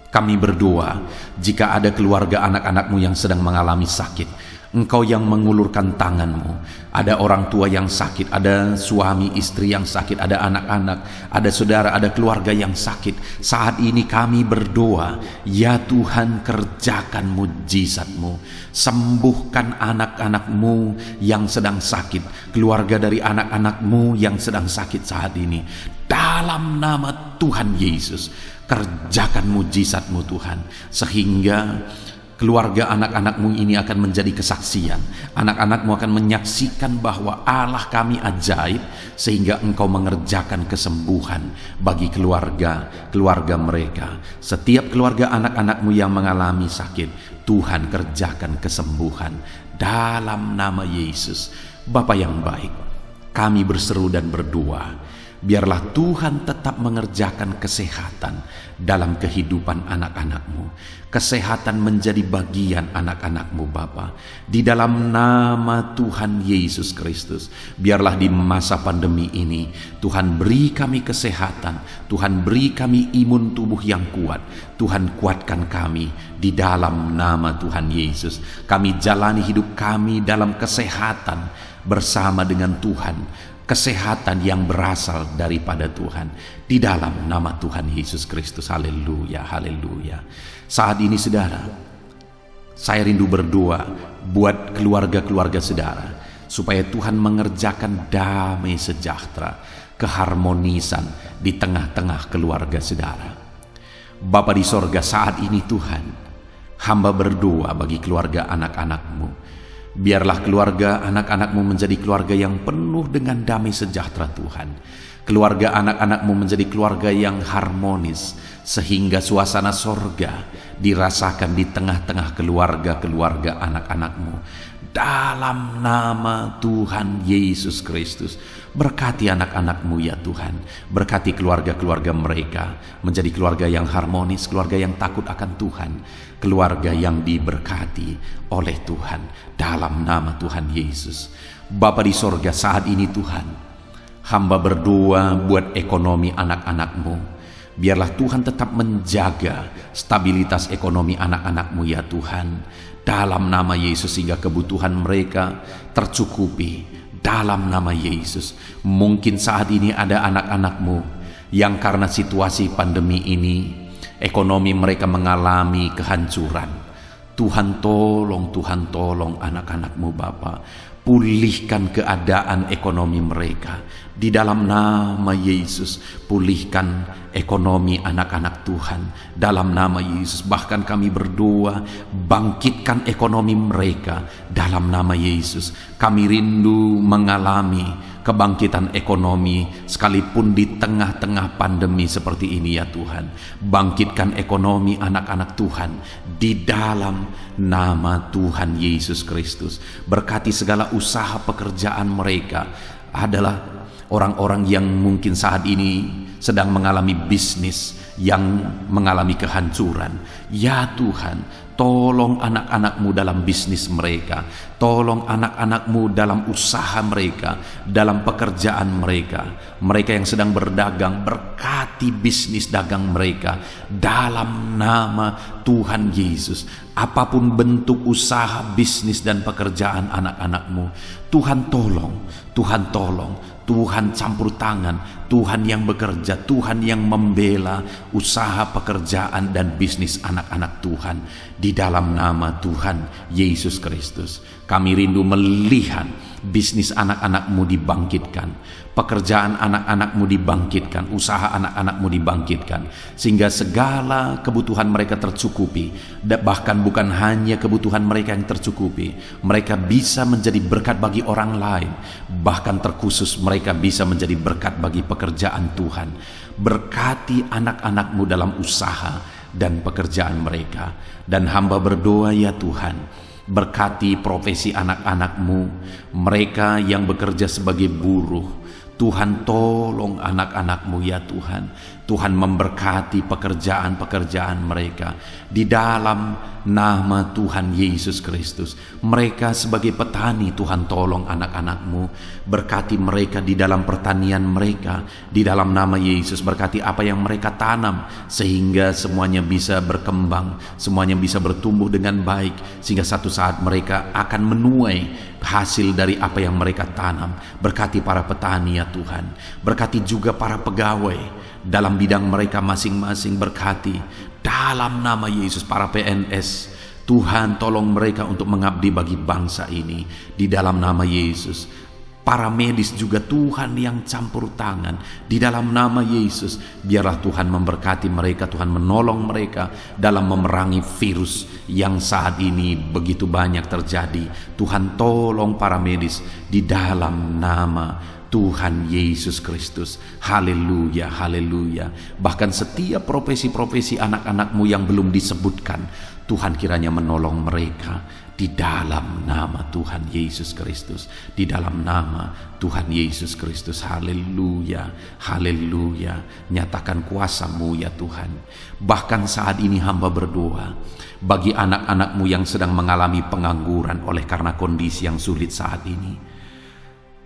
[SPEAKER 1] kami berdoa jika ada keluarga anak-anakmu yang sedang mengalami sakit, Engkau yang mengulurkan tanganmu. Ada orang tua yang sakit, ada suami istri yang sakit, ada anak-anak, ada saudara, ada keluarga yang sakit. Saat ini kami berdoa, ya Tuhan, kerjakan mujizat-Mu. Sembuhkan anak-anak-Mu yang sedang sakit, keluarga dari anak-anak-Mu yang sedang sakit saat ini. Dalam nama Tuhan Yesus, kerjakan mujizat-Mu Tuhan, sehingga keluarga anak-anak-Mu ini akan menjadi kesaksian. Anak-anak-Mu akan menyaksikan bahwa Allah kami ajaib, sehingga Engkau mengerjakan kesembuhan bagi keluarga mereka. Setiap keluarga anak-anak-Mu yang mengalami sakit, Tuhan kerjakan kesembuhan dalam nama Yesus. Bapa yang baik, kami berseru dan berdoa, biarlah Tuhan tetap mengerjakan kesehatan dalam kehidupan anak-anak-Mu. Kesehatan menjadi bagian anak-anak-Mu Bapa. Di dalam nama Tuhan Yesus Kristus, biarlah di masa pandemi ini Tuhan beri kami kesehatan, Tuhan beri kami imun tubuh yang kuat. Tuhan kuatkan kami di dalam nama Tuhan Yesus. Kami jalani hidup kami dalam kesehatan bersama dengan Tuhan. Kesehatan yang berasal daripada Tuhan, di dalam nama Tuhan Yesus Kristus. Haleluya, haleluya. Saat ini saudara, saya rindu berdoa buat keluarga-keluarga saudara, supaya Tuhan mengerjakan damai sejahtera, keharmonisan di tengah-tengah keluarga saudara. Bapa di sorga, saat ini Tuhan, hamba berdoa bagi keluarga anak-anak-Mu. Biarlah keluarga anak-anak-Mu menjadi keluarga yang penuh dengan damai sejahtera Tuhan. Keluarga anak-anak-Mu menjadi keluarga yang harmonis, sehingga suasana sorga dirasakan di tengah-tengah keluarga-keluarga anak-anak-Mu. Dalam nama Tuhan Yesus Kristus, berkati anak-anak-Mu ya Tuhan. Berkati keluarga-keluarga mereka menjadi keluarga yang harmonis, keluarga yang takut akan Tuhan, keluarga yang diberkati oleh Tuhan. Dalam nama Tuhan Yesus. Bapa di sorga, saat ini Tuhan, hamba berdoa buat ekonomi anak-anak-Mu. Biarlah Tuhan tetap menjaga stabilitas ekonomi anak-anak-Mu ya Tuhan. Dalam nama Yesus, sehingga kebutuhan mereka tercukupi. Dalam nama Yesus. Mungkin saat ini ada anak-anak-Mu yang karena situasi pandemi ini, ekonomi mereka mengalami kehancuran. Tuhan tolong anak-anak-Mu Bapa. Pulihkan keadaan ekonomi mereka. Di dalam nama Yesus, pulihkan ekonomi anak-anak Tuhan. Dalam nama Yesus, bahkan kami berdoa, bangkitkan ekonomi mereka. Dalam nama Yesus, kami rindu mengalami kebangkitan ekonomi sekalipun di tengah-tengah pandemi seperti ini ya Tuhan. Bangkitkan ekonomi anak-anak Tuhan di dalam nama Tuhan Yesus Kristus. Berkati segala usaha pekerjaan mereka. Adalah orang-orang yang mungkin saat ini sedang mengalami bisnis yang mengalami kehancuran. Ya Tuhan, tolong anak-anak-Mu dalam bisnis mereka. Tolong anak-anak-Mu dalam usaha mereka, dalam pekerjaan mereka. Mereka yang sedang berdagang, berkati bisnis dagang mereka. Dalam nama Tuhan Yesus, apapun bentuk usaha, bisnis, dan pekerjaan anak-anak-Mu, Tuhan tolong, Tuhan tolong. Tuhan campur tangan, Tuhan yang bekerja, Tuhan yang membela usaha, pekerjaan, dan bisnis anak-anak Tuhan. Di dalam nama Tuhan Yesus Kristus, kami rindu melihat bisnis anak-anakmu dibangkitkan, pekerjaan anak-anakmu dibangkitkan, usaha anak-anakmu dibangkitkan, sehingga segala kebutuhan mereka tercukupi. Bahkan bukan hanya kebutuhan mereka yang tercukupi, mereka bisa menjadi berkat bagi orang lain. Bahkan terkhusus mereka bisa menjadi berkat bagi pekerjaan Tuhan. Berkati anak-anakmu dalam usaha dan pekerjaan mereka. Dan hamba berdoa, ya Tuhan, berkati profesi anak-anakmu, mereka yang bekerja sebagai buruh. Tuhan, tolong anak-anakmu, ya Tuhan. Tuhan memberkati pekerjaan-pekerjaan mereka di dalam nama Tuhan Yesus Kristus. Mereka sebagai petani, Tuhan tolong anak-anakmu, berkati mereka di dalam pertanian mereka di dalam nama Yesus. Berkati apa yang mereka tanam sehingga semuanya bisa berkembang, semuanya bisa bertumbuh dengan baik, sehingga satu saat mereka akan menuai hasil dari apa yang mereka tanam. Berkati para petani, ya Tuhan. Berkati juga para pegawai dalam bidang mereka masing-masing. Berkati dalam nama Yesus para PNS. Tuhan, tolong mereka untuk mengabdi bagi bangsa ini di dalam nama Yesus. Para medis juga Tuhan yang campur tangan di dalam nama Yesus. Biarlah Tuhan memberkati mereka, Tuhan menolong mereka dalam memerangi virus yang saat ini begitu banyak terjadi. Tuhan tolong para medis di dalam nama Tuhan Yesus Kristus. Haleluya, haleluya. Bahkan setiap profesi-profesi anak-anakmu yang belum disebutkan, Tuhan kiranya menolong mereka di dalam nama Tuhan Yesus Kristus. Di dalam nama Tuhan Yesus Kristus. Haleluya, haleluya. Nyatakan kuasa-Mu, ya Tuhan. Bahkan saat ini hamba berdoa bagi anak-anakmu yang sedang mengalami pengangguran oleh karena kondisi yang sulit saat ini.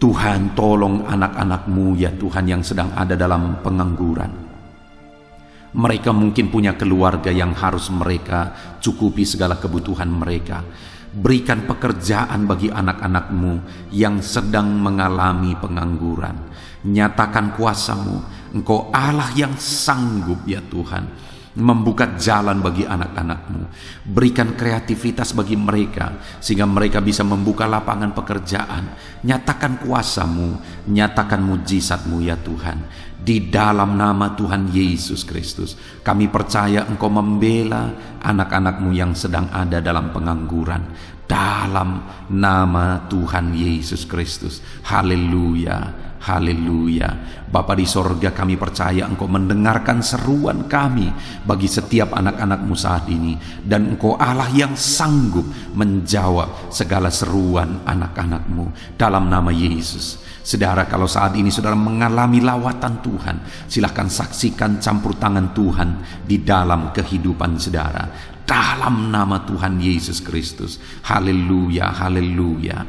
[SPEAKER 1] Tuhan, tolong anak-anakmu, ya Tuhan, yang sedang ada dalam pengangguran. Mereka mungkin punya keluarga yang harus mereka cukupi segala kebutuhan mereka. Berikan pekerjaan bagi anak-anakmu yang sedang mengalami pengangguran. Nyatakan kuasa-Mu. Engkau Allah yang sanggup, ya Tuhan, membuka jalan bagi anak-anakmu. Berikan kreativitas bagi mereka sehingga mereka bisa membuka lapangan pekerjaan. Nyatakan kuasa-Mu, nyatakan mujizat-Mu, ya Tuhan. Di dalam nama Tuhan Yesus Kristus, kami percaya Engkau membela anak-anakmu yang sedang ada dalam pengangguran. Dalam nama Tuhan Yesus Kristus. Haleluya, haleluya. Bapa di sorga, kami percaya Engkau mendengarkan seruan kami bagi setiap anak-anakmu saat ini. Dan Engkau Allah yang sanggup menjawab segala seruan anak-anakmu dalam nama Yesus. Saudara, kalau saat ini saudara mengalami lawatan Tuhan, silahkan saksikan campur tangan Tuhan di dalam kehidupan saudara. Dalam nama Tuhan Yesus Kristus. Haleluya, haleluya.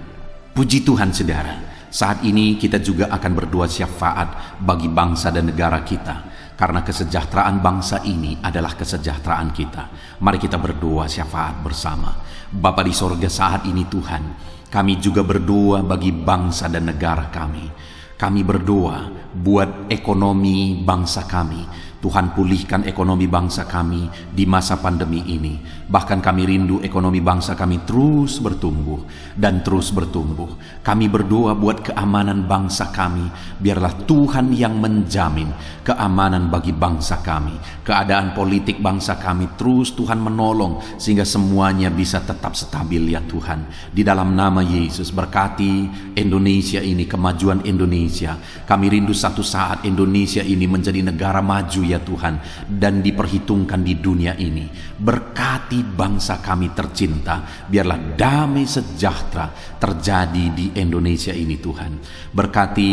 [SPEAKER 1] Puji Tuhan saudara. Saat ini kita juga akan berdoa syafaat bagi bangsa dan negara kita, karena kesejahteraan bangsa ini adalah kesejahteraan kita. Mari kita berdoa syafaat bersama. Bapa di sorga, saat ini Tuhan, kami juga berdoa bagi bangsa dan negara kami. Kami berdoa buat ekonomi bangsa kami. Tuhan, pulihkan ekonomi bangsa kami di masa pandemi ini. Bahkan kami rindu ekonomi bangsa kami terus bertumbuh dan terus bertumbuh. Kami berdoa buat keamanan bangsa kami. Biarlah Tuhan yang menjamin keamanan bagi bangsa kami. Keadaan politik bangsa kami terus Tuhan menolong sehingga semuanya bisa tetap stabil, ya Tuhan. Di dalam nama Yesus, berkati Indonesia ini, kemajuan Indonesia. Kami rindu satu saat Indonesia ini menjadi negara maju, ya Tuhan, dan diperhitungkan di dunia ini. Berkati bangsa kami tercinta, biarlah damai sejahtera terjadi di Indonesia ini Tuhan. Berkati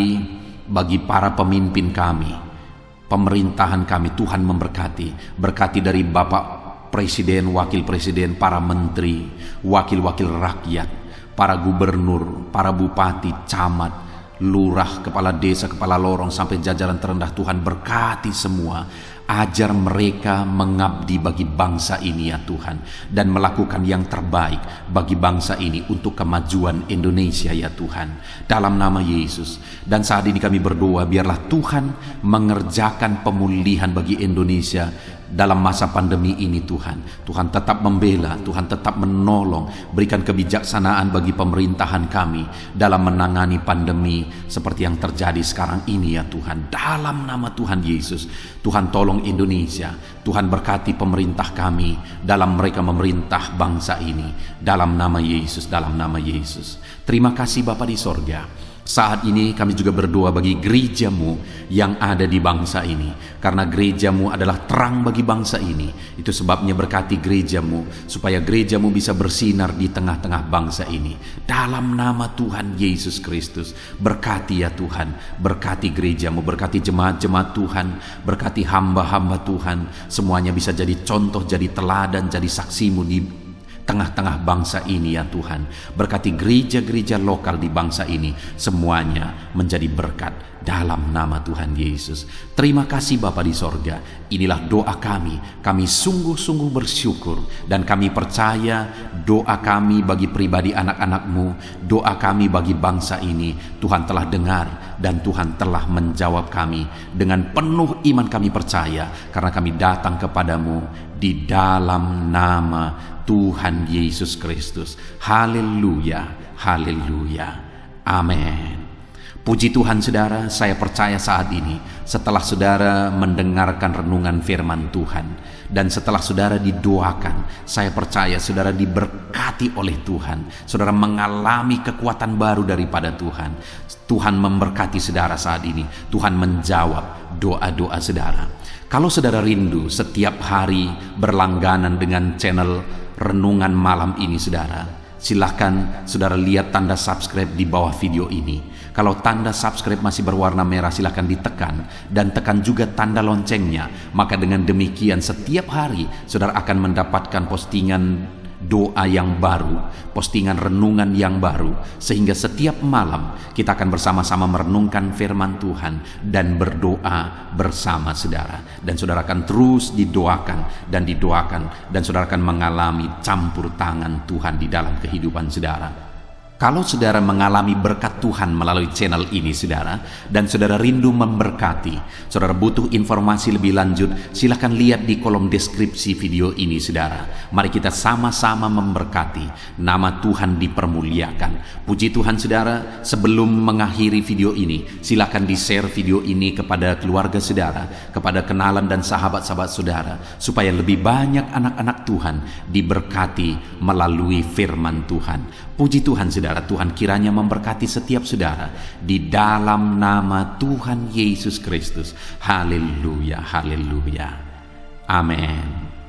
[SPEAKER 1] bagi para pemimpin kami, pemerintahan kami, Tuhan memberkati. Berkati dari Bapak Presiden, Wakil Presiden, para menteri, wakil-wakil rakyat, para gubernur, para bupati, camat, lurah, kepala desa, kepala lorong, sampai jajaran terendah. Tuhan berkati semua. Ajar mereka mengabdi bagi bangsa ini, ya Tuhan, dan melakukan yang terbaik bagi bangsa ini untuk kemajuan Indonesia, ya Tuhan, dalam nama Yesus. Dan saat ini kami berdoa, biarlah Tuhan mengerjakan pemulihan bagi Indonesia dalam masa pandemi ini Tuhan. Tuhan tetap membela, Tuhan tetap menolong, berikan kebijaksanaan bagi pemerintahan kami dalam menangani pandemi seperti yang terjadi sekarang ini ya Tuhan. Dalam nama Tuhan Yesus, Tuhan tolong Indonesia, Tuhan berkati pemerintah kami dalam mereka memerintah bangsa ini. Dalam nama Yesus, dalam nama Yesus. Terima kasih Bapa di sorga. Saat ini kami juga berdoa bagi gerejamu yang ada di bangsa ini. Karena gerejamu adalah terang bagi bangsa ini. Itu sebabnya berkati gerejamu, supaya gerejamu bisa bersinar di tengah-tengah bangsa ini. Dalam nama Tuhan Yesus Kristus, berkati ya Tuhan. Berkati gerejamu, berkati jemaat-jemaat Tuhan, berkati hamba-hamba Tuhan. Semuanya bisa jadi contoh, jadi teladan, jadi saksimu di tengah-tengah bangsa ini ya Tuhan. Berkati gereja-gereja lokal di bangsa ini, semuanya menjadi berkat dalam nama Tuhan Yesus. Terima kasih Bapa di sorga. Inilah doa kami. Kami sungguh-sungguh bersyukur dan kami percaya doa kami bagi pribadi anak-anak-Mu, doa kami bagi bangsa ini, Tuhan telah dengar dan Tuhan telah menjawab kami. Dengan penuh iman kami percaya, karena kami datang kepadamu di dalam nama Tuhan Yesus Kristus. Haleluya, haleluya, amin. Puji Tuhan saudara, saya percaya saat ini setelah saudara mendengarkan renungan firman Tuhan dan setelah saudara didoakan, saya percaya saudara diberkati oleh Tuhan. Saudara mengalami kekuatan baru daripada Tuhan. Tuhan memberkati saudara saat ini. Tuhan menjawab doa-doa saudara. Kalau saudara rindu setiap hari berlangganan dengan channel renungan malam ini saudara, silahkan saudara lihat tanda subscribe di bawah video ini. Kalau tanda subscribe masih berwarna merah, silahkan ditekan dan tekan juga tanda loncengnya. Maka dengan demikian setiap hari saudara akan mendapatkan postingan doa yang baru, postingan renungan yang baru, sehingga setiap malam kita akan bersama-sama merenungkan firman Tuhan dan berdoa bersama saudara. Dan saudara akan terus didoakan dan didoakan, dan saudara akan mengalami campur tangan Tuhan di dalam kehidupan saudara. Kalau saudara mengalami berkat Tuhan melalui channel ini saudara, dan saudara rindu memberkati, saudara butuh informasi lebih lanjut, silakan lihat di kolom deskripsi video ini saudara. Mari kita sama-sama memberkati, nama Tuhan dipermuliakan. Puji Tuhan saudara, sebelum mengakhiri video ini, silakan di-share video ini kepada keluarga saudara, kepada kenalan dan sahabat-sahabat saudara, supaya lebih banyak anak-anak Tuhan diberkati melalui firman Tuhan. Puji Tuhan saudara, Tuhan kiranya memberkati setiap saudara di dalam nama Tuhan Yesus Kristus. Haleluya, haleluya, amin.